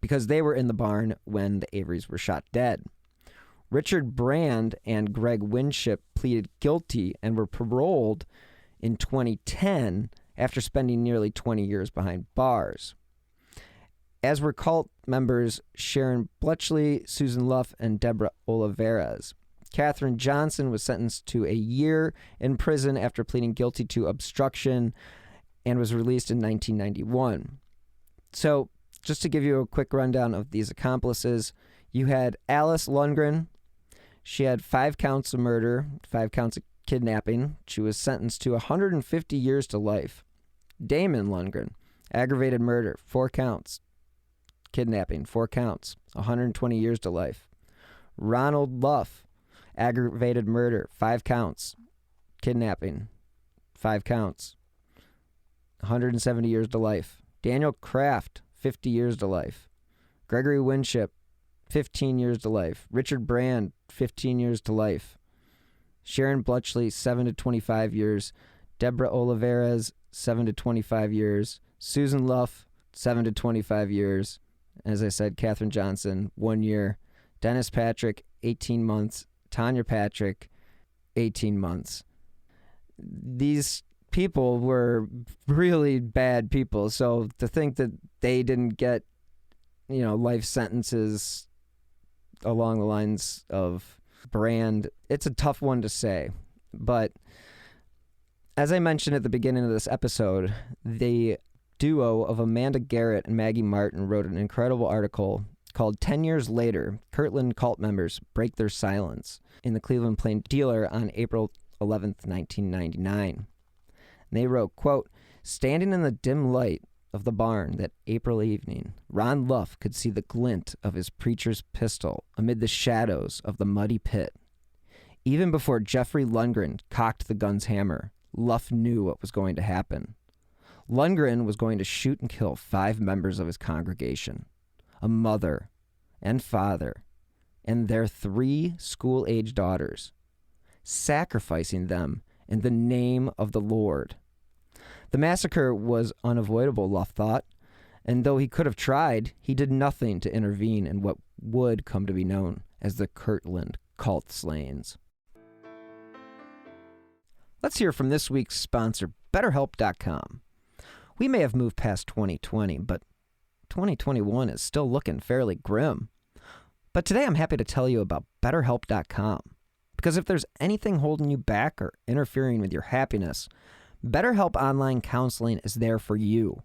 because they were in the barn when the Averys were shot dead. Richard Brand and Greg Winship pleaded guilty and were paroled in 2010 after spending nearly 20 years behind bars. As were cult members Sharon Bletchley, Susan Luff, and Deborah Olivares. Katherine Johnson was sentenced to a year in prison after pleading guilty to obstruction and was released in 1991. So, just to give you a quick rundown of these accomplices, you had Alice Lundgren, She had 5 counts of murder, 5 counts of kidnapping. She was sentenced to 150 years to life. Damon Lundgren, aggravated murder, 4 counts. Kidnapping, 4 counts, 120 years to life. Ronald Luff, aggravated murder, 5 counts. Kidnapping, 5 counts, 170 years to life. Daniel Kraft, 50 years to life. Gregory Winship, 15 years to life. Richard Brand, 15 years to life. Sharon Bletchley, 7 to 25 years. Deborah Olivares, 7 to 25 years. Susan Luff, 7 to 25 years. As I said, Katherine Johnson, 1 year. Dennis Patrick, 18 months. Tanya Patrick, 18 months. These people were really bad people, so to think that they didn't get, life sentences along the lines of Brand, it's a tough one to say. But as I mentioned at the beginning of this episode, the duo of Amanda Garrett and Maggie Martin wrote an incredible article called 10 Years Later, Kirtland Cult Members Break Their Silence in the Cleveland Plain Dealer on April 11th, 1999. And they wrote, quote, "Standing in the dim light of the barn that April evening, Ron Luff could see the glint of his preacher's pistol amid the shadows of the muddy pit. Even before Jeffrey Lundgren cocked the gun's hammer, Luff knew what was going to happen. Lundgren was going to shoot and kill 5 members of his congregation, a mother and father, and their 3 school-age daughters, sacrificing them in the name of the Lord. The massacre was unavoidable, Luff thought, and though he could have tried, he did nothing to intervene in what would come to be known as the Kirtland Cult Slayings." Let's hear from this week's sponsor, BetterHelp.com. We may have moved past 2020, but 2021 is still looking fairly grim. But today I'm happy to tell you about BetterHelp.com. Because if there's anything holding you back or interfering with your happiness, BetterHelp Online Counseling is there for you.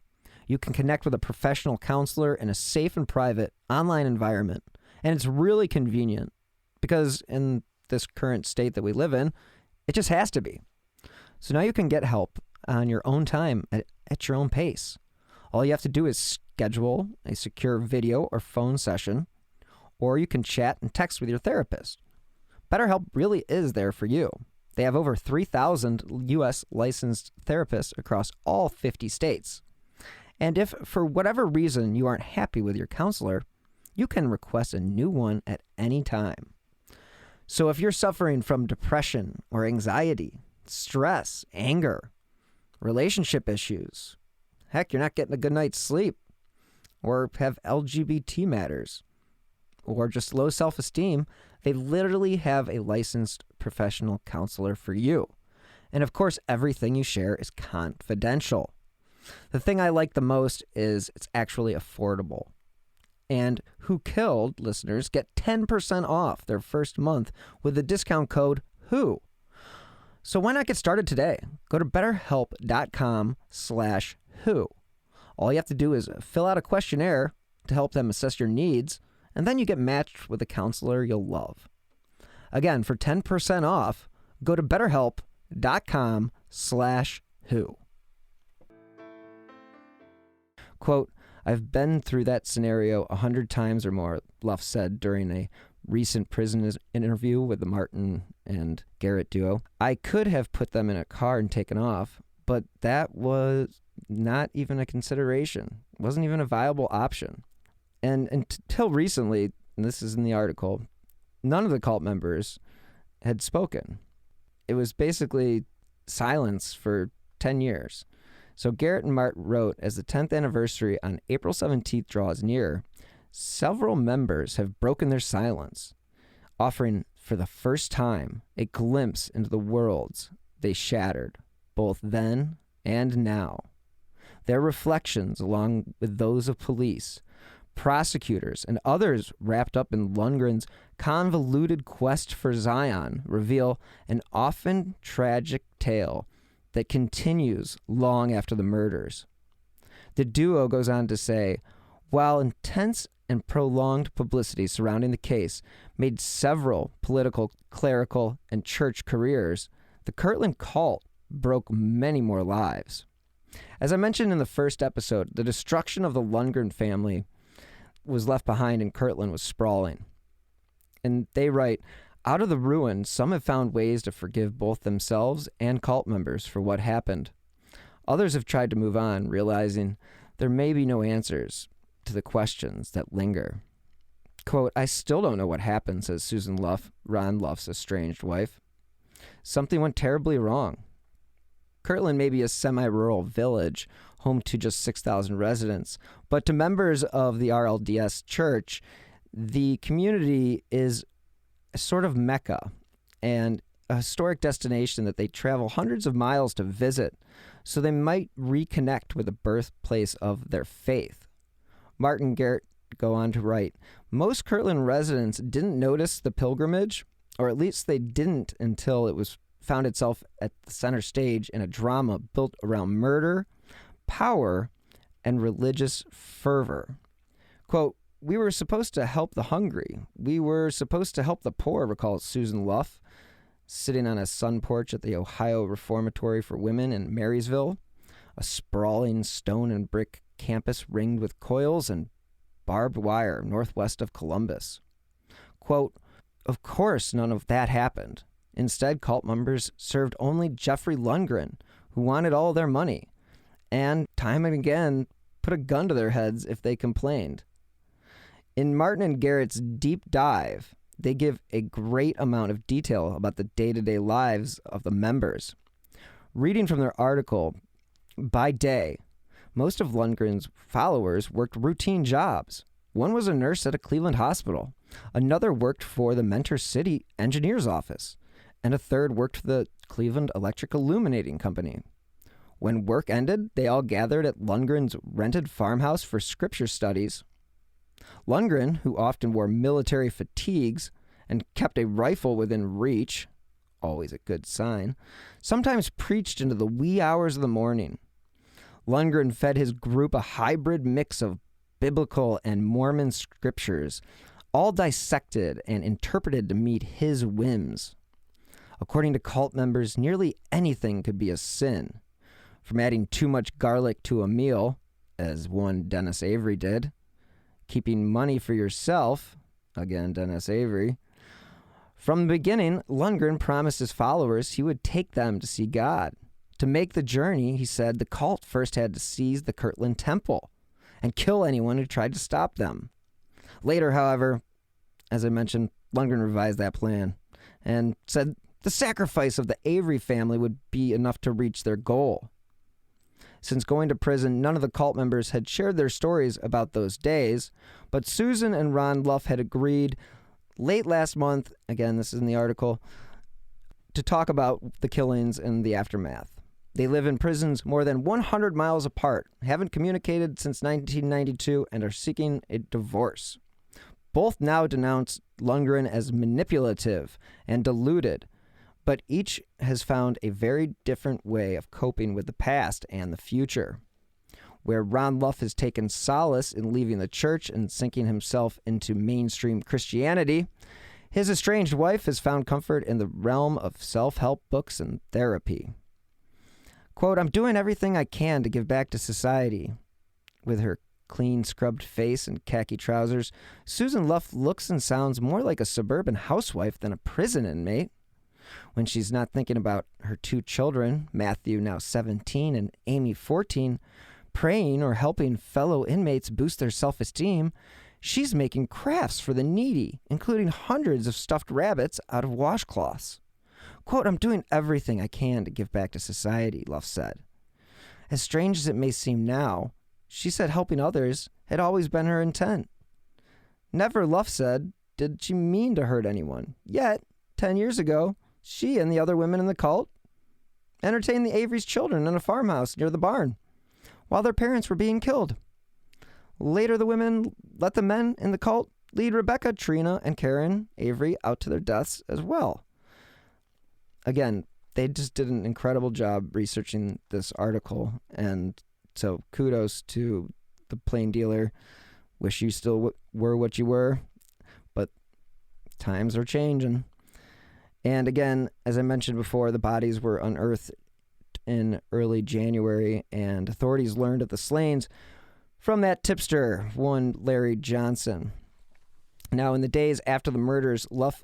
You can connect with a professional counselor in a safe and private online environment. And it's really convenient because in this current state that we live in, it just has to be. So now you can get help on your own time at your own pace. All you have to do is schedule a secure video or phone session, or you can chat and text with your therapist. BetterHelp really is there for you. They have over 3,000 U.S. licensed therapists across all 50 states. And if, for whatever reason, you aren't happy with your counselor, you can request a new one at any time. So if you're suffering from depression or anxiety, stress, anger, relationship issues, heck, you're not getting a good night's sleep, or have LGBT matters, or just low self-esteem, they literally have a licensed professional counselor for you. And of course, everything you share is confidential. The thing I like the most is it's actually affordable. And Who Killed listeners get 10% off their first month with the discount code WHO. So why not get started today? Go to betterhelp.com/WHO. All you have to do is fill out a questionnaire to help them assess your needs, and then you get matched with a counselor you'll love. Again, for 10% off, go to betterhelp.com/WHO. Quote, "I've been through that scenario 100 times or more," Luff said during a recent prison interview with the Martin and Garrett duo. "I could have put them in a car and taken off, but that was not even a consideration. It wasn't even a viable option." And until recently, and this is in the article, none of the cult members had spoken. It was basically silence for 10 years. So Garrett and Martin wrote, as the 10th anniversary on April 17th draws near, several members have broken their silence, offering for the first time a glimpse into the worlds they shattered, both then and now. Their reflections, along with those of police, prosecutors, and others wrapped up in Lundgren's convoluted quest for Zion, reveal an often tragic tale that continues long after the murders. The duo goes on to say, While intense and prolonged publicity surrounding the case made several political, clerical, and church careers, the Kirtland cult broke many more lives. As I mentioned in the first episode, the destruction of the Lundgren family was left behind in Kirtland was sprawling. And they write, out of the ruins, some have found ways to forgive both themselves and cult members for what happened. Others have tried to move on, realizing there may be no answers to the questions that linger. Quote, I still don't know what happened, says Susan Luff, Ron Luff's estranged wife. Something went terribly wrong. Kirtland may be a semi-rural village, home to just 6,000 residents, but to members of the RLDS church, the community is a sort of mecca and a historic destination that they travel hundreds of miles to visit, so they might reconnect with the birthplace of their faith. Martin Garrett go on to write, most Kirtland residents didn't notice the pilgrimage, or at least they didn't until it found itself at the center stage in a drama built around murder, power, and religious fervor. Quote, we were supposed to help the hungry. We were supposed to help the poor, recalls Susan Luff, sitting on a sun porch at the Ohio Reformatory for Women in Marysville, a sprawling stone and brick campus ringed with coils and barbed wire northwest of Columbus. Quote, of course none of that happened. Instead, cult members served only Jeffrey Lundgren, who wanted all their money, and time and again put a gun to their heads if they complained. In Martin and Garrett's deep dive, they give a great amount of detail about the day-to-day lives of the members. Reading from their article, by day, most of Lundgren's followers worked routine jobs. One was a nurse at a Cleveland hospital. Another worked for the Mentor City engineer's office. And a third worked for the Cleveland Electric Illuminating Company. When work ended, they all gathered at Lundgren's rented farmhouse for scripture studies. Lundgren, who often wore military fatigues and kept a rifle within reach, always a good sign, sometimes preached into the wee hours of the morning. Lundgren fed his group a hybrid mix of biblical and Mormon scriptures, all dissected and interpreted to meet his whims. According to cult members, nearly anything could be a sin, from adding too much garlic to a meal, as one Dennis Avery did, keeping money for yourself, again Dennis Avery. From the beginning, Lundgren promised his followers he would take them to see God. To make the journey, he said, the cult first had to seize the Kirtland Temple and kill anyone who tried to stop them. Later, however, as I mentioned, Lundgren revised that plan and said the sacrifice of the Avery family would be enough to reach their goal. Since going to prison, none of the cult members had shared their stories about those days, but Susan and Ron Luff had agreed late last month, again, this is in the article, to talk about the killings and the aftermath. They live in prisons more than 100 miles apart, haven't communicated since 1992, and are seeking a divorce. Both now denounce Lundgren as manipulative and deluded, but each has found a very different way of coping with the past and the future. Where Ron Luff has taken solace in leaving the church and sinking himself into mainstream Christianity, his estranged wife has found comfort in the realm of self-help books and therapy. Quote, I'm doing everything I can to give back to society. With her clean, scrubbed face and khaki trousers, Susan Luff looks and sounds more like a suburban housewife than a prison inmate. When she's not thinking about her two children, Matthew, now 17, and Amy, 14, praying or helping fellow inmates boost their self-esteem, she's making crafts for the needy, including hundreds of stuffed rabbits out of washcloths. Quote, I'm doing everything I can to give back to society, Luff said. As strange as it may seem now, she said helping others had always been her intent. Never, Luff said, did she mean to hurt anyone. Yet, 10 years ago, she and the other women in the cult entertained the Avery's children in a farmhouse near the barn while their parents were being killed. Later, the women let the men in the cult lead Rebecca, Trina, and Karen Avery out to their deaths as well. Again, they just did an incredible job researching this article, and so kudos to the Plain Dealer Wish you still were what you were, but times are changing. And again, as I mentioned before, the bodies were unearthed in early January, and authorities learned of the slayings from that tipster, one Larry Johnson. Now, in the days after the murders, Luff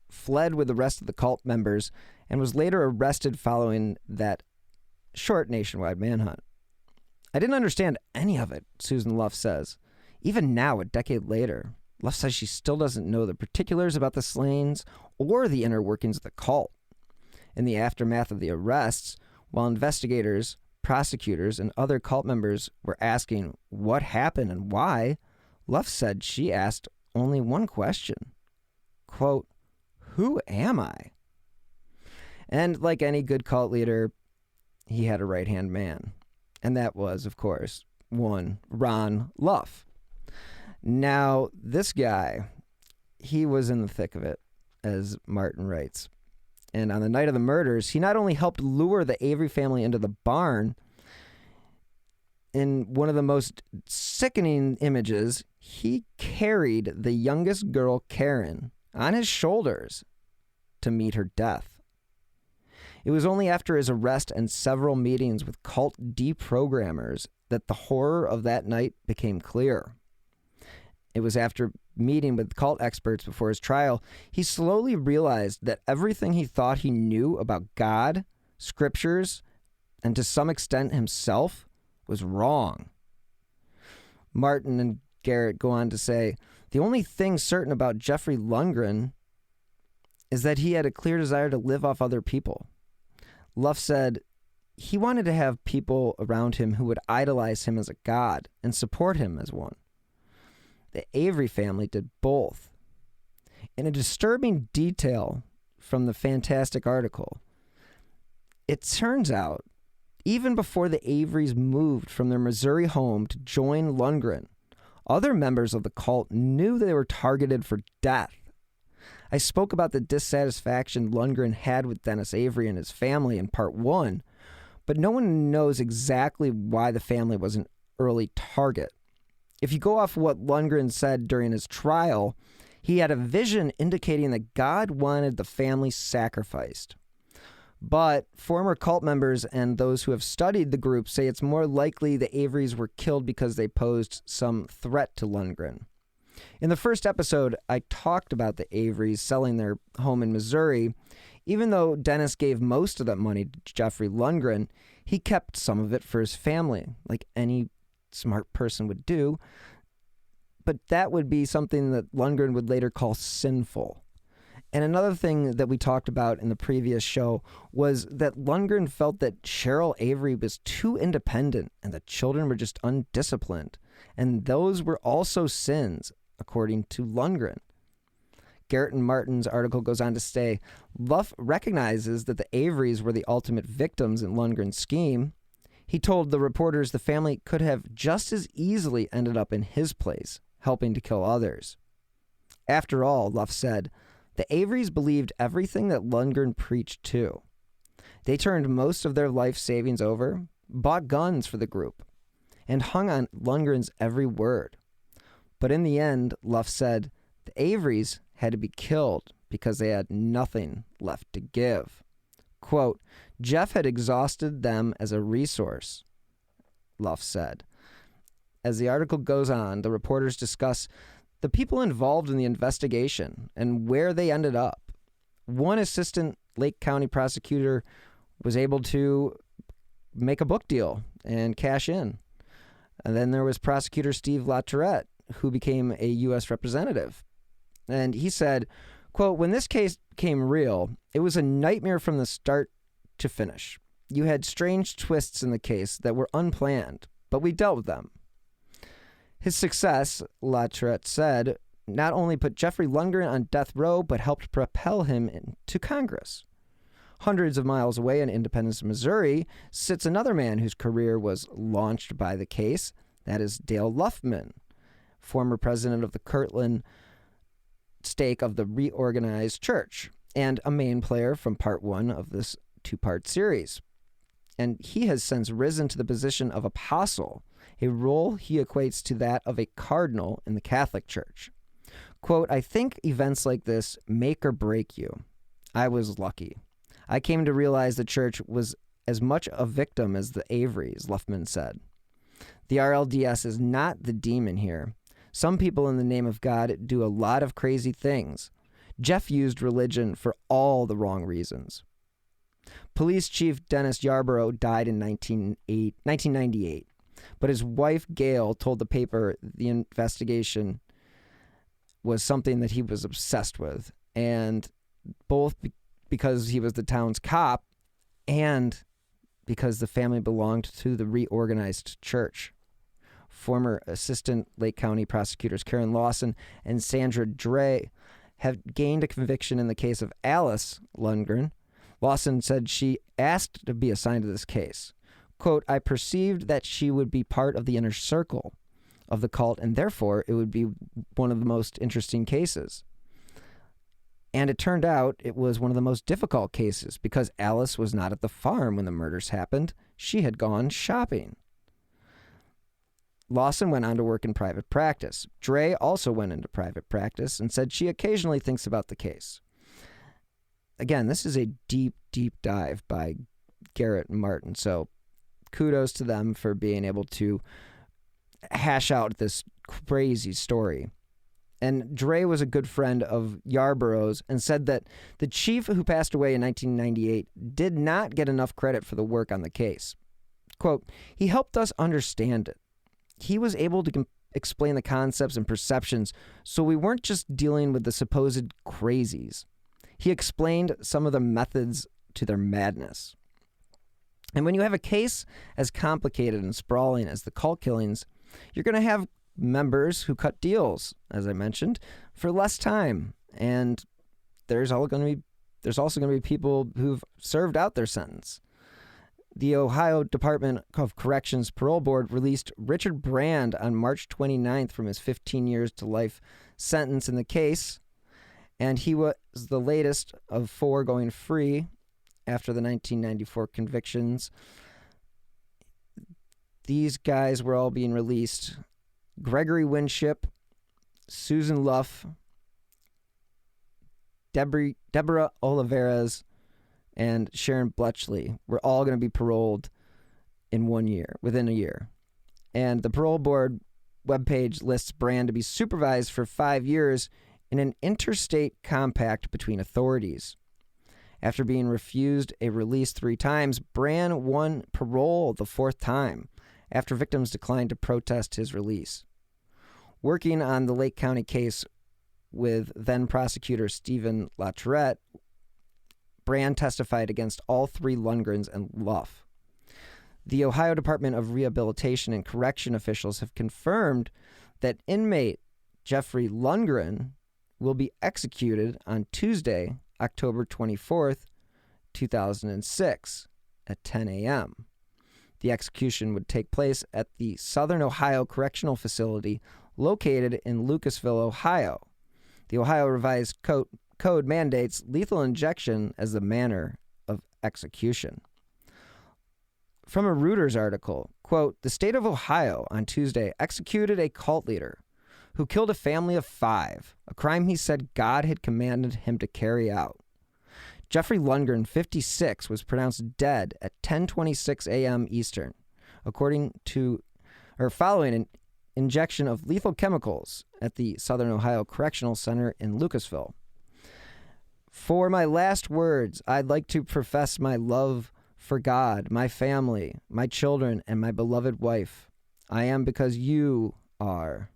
fled with the rest of the cult members and was later arrested following that short nationwide manhunt. I didn't understand any of it, Susan Luff says. Even now, a decade later, Luff says she still doesn't know the particulars about the slayings or the inner workings of the cult. In the aftermath of the arrests, while investigators, prosecutors, and other cult members were asking what happened and why, Luff said she asked only one question. Quote, "Who am I?" And like any good cult leader, he had a right-hand man. And that was, of course, one Ron Luff. Now, this guy, he was in the thick of it, as Martin writes. And on the night of the murders, he not only helped lure the Avery family into the barn, in one of the most sickening images, he carried the youngest girl, Karen, on his shoulders to meet her death. It was only after his arrest and several meetings with cult deprogrammers that the horror of that night became clear. It was after meeting with cult experts before his trial, he slowly realized that everything he thought he knew about God, scriptures, and to some extent himself was wrong. Martin and Garrett go on to say, the only thing certain about Jeffrey Lundgren is that he had a clear desire to live off other people. Luff said he wanted to have people around him who would idolize him as a god and support him as one. The Avery family did both. In a disturbing detail from the fantastic article, it turns out, even before the Averys moved from their Missouri home to join Lundgren, other members of the cult knew they were targeted for death. I spoke about the dissatisfaction Lundgren had with Dennis Avery and his family in part 1, but no one knows exactly why the family was an early target. If you go off what Lundgren said during his trial, he had a vision indicating that God wanted the family sacrificed. But former cult members and those who have studied the group say it's more likely the Averys were killed because they posed some threat to Lundgren. In the first episode, I talked about the Averys selling their home in Missouri. Even though Dennis gave most of that money to Jeffrey Lundgren, he kept some of it for his family, like any smart person would do. But that would be something that Lundgren would later call sinful. And another thing that we talked about in the previous show was that Lundgren felt that Cheryl Avery was too independent and the children were just undisciplined. And those were also sins, according to Lundgren. Garrett and Martin's article goes on to say, Luff recognizes that the Averys were the ultimate victims in Lundgren's scheme. He told the reporters the family could have just as easily ended up in his place, helping to kill others. After all, Luff said, the Averys believed everything that Lundgren preached too. They turned most of their life savings over, bought guns for the group, and hung on Lundgren's every word. But in the end, Luff said, the Averys had to be killed because they had nothing left to give. Quote, Jeff had exhausted them as a resource, Luff said. As the article goes on, the reporters discuss the people involved in the investigation and where they ended up. One assistant Lake County prosecutor was able to make a book deal and cash in. And then there was prosecutor Steve LaTourette, who became a U.S. representative. And he said, quote, when this case became real, it was a nightmare from the start to finish. You had strange twists in the case that were unplanned, but we dealt with them. His success, LaTourette said, not only put Jeffrey Lundgren on death row, but helped propel him into Congress. Hundreds of miles away in Independence, Missouri, sits another man whose career was launched by the case. That is Dale Luffman, former president of the Kirtland stake of the Reorganized Church, and a main player from part 1 of this 2-part series. and he has since risen to the position of apostle, a role he equates to that of a cardinal in the Catholic Church. Quote, I think events like this make or break you. I was lucky. I came to realize the church was as much a victim as the Averys, Luffman said. The RLDS is not the demon here. Some people in the name of God do a lot of crazy things. Jeff used religion for all the wrong reasons. Police Chief Dennis Yarborough died in 1998, but his wife Gail told the paper the investigation was something that he was obsessed with, and both because he was the town's cop and because the family belonged to the Reorganized church. Former Assistant Lake County prosecutors Karen Lawson and Sandra Dre have gained a conviction in the case of Alice Lundgren. Lawson said she asked to be assigned to this case. Quote, I perceived that she would be part of the inner circle of the cult, and therefore it would be one of the most interesting cases. And it turned out it was one of the most difficult cases because Alice was not at the farm when the murders happened. She had gone shopping. Lawson went on to work in private practice. Dre also went into private practice and said she occasionally thinks about the case. Again, this is a deep, deep dive by Garrett and Martin, so kudos to them for being able to hash out this crazy story. And Dre was a good friend of Yarborough's and said that the chief who passed away in 1998 did not get enough credit for the work on the case. Quote, he helped us understand it. He was able to explain the concepts and perceptions, so we weren't just dealing with the supposed crazies. He explained some of the methods to their madness. And when you have a case as complicated and sprawling as the cult killings, you're going to have members who cut deals, as I mentioned, for less time. And there's also going to be people who've served out their sentence. The Ohio Department of Corrections Parole Board released Richard Brand on March 29th from his 15 years to life sentence in the case, and he was the latest of 4 going free after the 1994 convictions. These guys were all being released. Gregory Winship, Susan Luff, Deborah Olivares, and Sharon Bletchley were all going to be paroled within a year. And the parole board webpage lists Brand to be supervised for 5 years in an interstate compact between authorities. After being refused a release 3 times, Brand won parole the 4th time after victims declined to protest his release. Working on the Lake County case with then-prosecutor Stephen LaTourette, Brand testified against all 3 Lundgrens and Luff. The Ohio Department of Rehabilitation and Correction officials have confirmed that inmate Jeffrey Lundgren will be executed on Tuesday, October 24th, 2006, at 10 a.m. The execution would take place at the Southern Ohio Correctional Facility located in Lucasville, Ohio. The Ohio Revised Code mandates lethal injection as the manner of execution. From a Reuters article, quote, the state of Ohio on Tuesday executed a cult leader who killed a family of 5, a crime he said God had commanded him to carry out. Jeffrey Lundgren, 56, was pronounced dead at 10:26 a.m. Eastern, following an injection of lethal chemicals at the Southern Ohio Correctional Center in Lucasville. For my last words, I'd like to profess my love for God, my family, my children, and my beloved wife. I am because you are.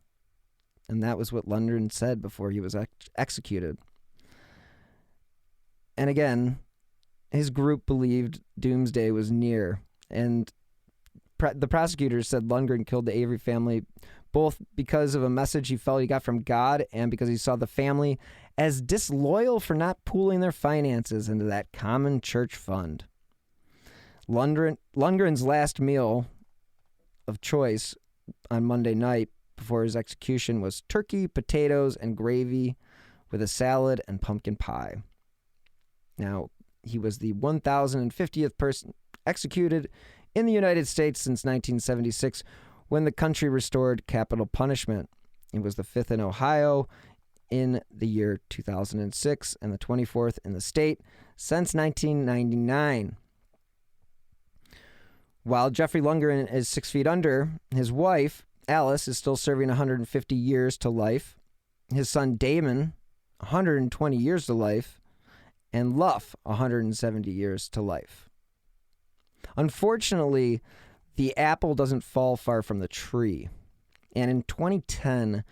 And that was what Lundgren said before he was executed. And again, his group believed doomsday was near. And the prosecutors said Lundgren killed the Avery family both because of a message he felt he got from God and because he saw the family as disloyal for not pooling their finances into that common church fund. Lundgren's last meal of choice on Monday night before his execution was turkey, potatoes, and gravy with a salad and pumpkin pie. Now, he was the 1,050th person executed in the United States since 1976, when the country restored capital punishment. It was the 5th in Ohio in the year 2006 and the 24th in the state since 1999. While Jeffrey Lundgren is 6 feet under, his wife, Alice, is still serving 150 years to life. His son, Damon, 120 years to life. And Luff, 170 years to life. Unfortunately, the apple doesn't fall far from the tree. And in 2010,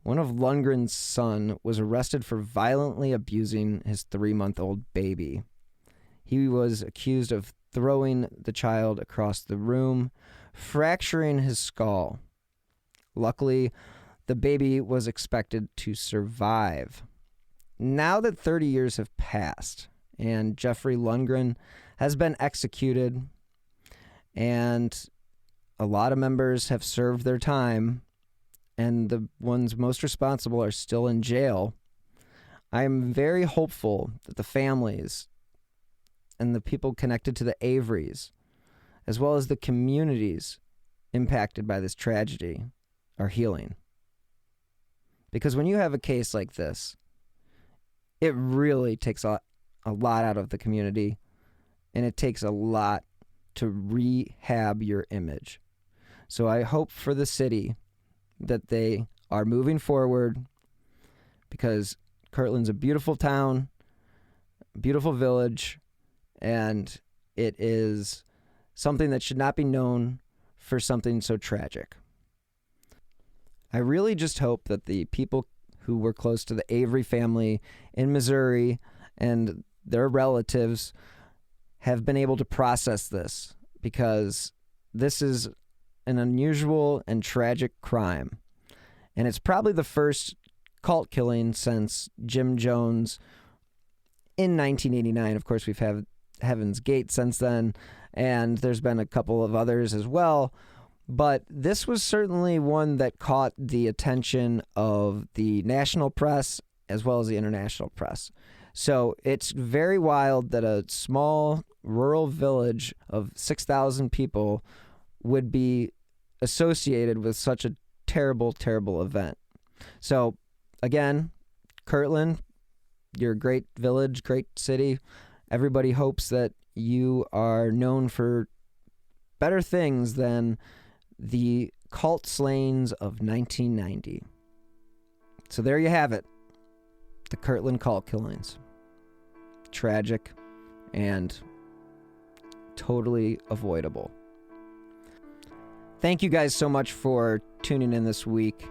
one of Lundgren's son was arrested for violently abusing his 3-month-old baby. He was accused of throwing the child across the room, fracturing his skull. Luckily, the baby was expected to survive. Now that 30 years have passed and Jeffrey Lundgren has been executed and a lot of members have served their time and the ones most responsible are still in jail, I'm very hopeful that the families and the people connected to the Averys, as well as the communities impacted by this tragedy, are healing. Because when you have a case like this, it really takes a lot out of the community, and it takes a lot to rehab your image. So I hope for the city that they are moving forward, because Kirtland's a beautiful town, beautiful village, and it is something that should not be known for something so tragic. I really just hope that the people who were close to the Avery family in Missouri and their relatives have been able to process this, because this is an unusual and tragic crime. And it's probably the first cult killing since Jim Jones in 1989. Of course, we've had Heaven's Gate since then, and there's been a couple of others as well. But this was certainly one that caught the attention of the national press as well as the international press. So it's very wild that a small rural village of 6,000 people would be associated with such a terrible, terrible event. So again, Kirtland, you're a great village, great city. Everybody hopes that you are known for better things than the cult slayings of 1990. So there you have it. The Kirtland Cult Killings. Tragic and totally avoidable. Thank you guys so much for tuning in this week.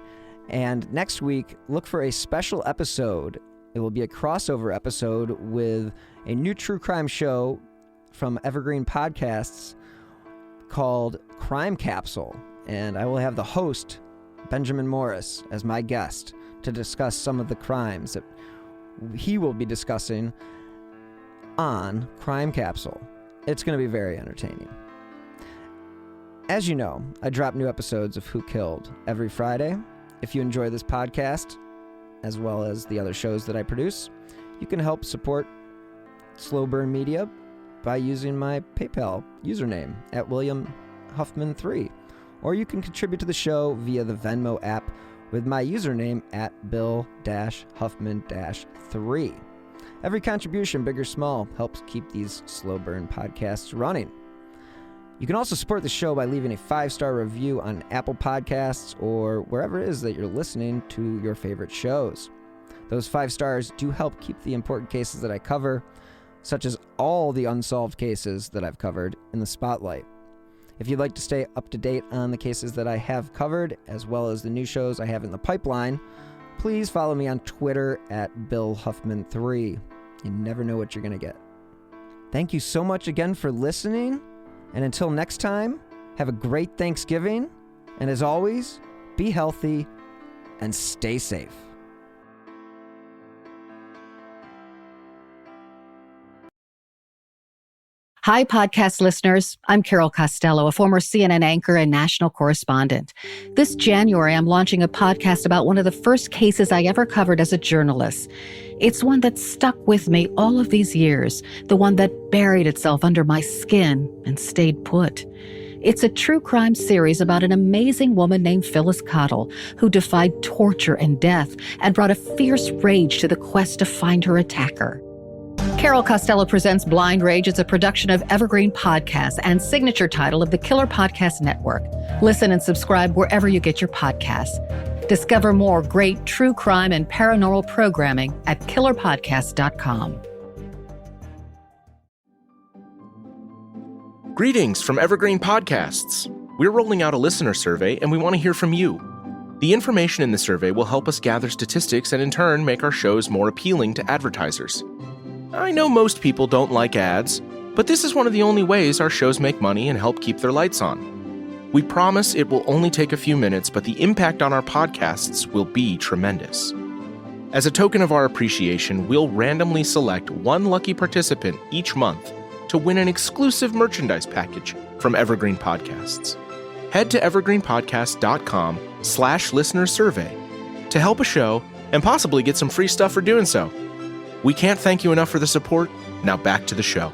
And next week, look for a special episode. It will be a crossover episode with a new true crime show from Evergreen Podcasts called Crime Capsule. And I will have the host, Benjamin Morris, as my guest to discuss some of the crimes that he will be discussing on Crime Capsule. It's going to be very entertaining. As you know, I drop new episodes of Who Killed every Friday. If you enjoy this podcast, as well as the other shows that I produce, you can help support Slow Burn Media by using my PayPal username at William Huffman 3, or you can contribute to the show via the Venmo app with my username at Bill-Huffman-3. Every contribution, big or small, helps keep these Slow Burn podcasts running. You can also support the show by leaving a 5-star review on Apple Podcasts or wherever it is that you're listening to your favorite shows. Those 5 stars do help keep the important cases that I cover, such as all the unsolved cases that I've covered, in the spotlight. If you'd like to stay up to date on the cases that I have covered, as well as the new shows I have in the pipeline, please follow me on Twitter at BillHuffman3. You never know what you're going to get. Thank you so much again for listening. And until next time, have a great Thanksgiving. And as always, be healthy and stay safe. Hi, podcast listeners. I'm Carol Costello, a former CNN anchor and national correspondent. This January, I'm launching a podcast about one of the first cases I ever covered as a journalist. It's one that stuck with me all of these years, the one that buried itself under my skin and stayed put. It's a true crime series about an amazing woman named Phyllis Cottle, who defied torture and death and brought a fierce rage to the quest to find her attacker. Carol Costello Presents Blind Rage is a production of Evergreen Podcasts and signature title of the Killer Podcast Network. Listen and subscribe wherever you get your podcasts. Discover more great true crime and paranormal programming at killerpodcast.com. Greetings from Evergreen Podcasts. We're rolling out a listener survey and we want to hear from you. The information in the survey will help us gather statistics and in turn make our shows more appealing to advertisers. I know most people don't like ads, but this is one of the only ways our shows make money and help keep their lights on. We promise it will only take a few minutes, but the impact on our podcasts will be tremendous. As a token of our appreciation, we'll randomly select one lucky participant each month to win an exclusive merchandise package from Evergreen Podcasts. Head to evergreenpodcast.com/listener survey to help a show and possibly get some free stuff for doing so. We can't thank you enough for the support. Now back to the show.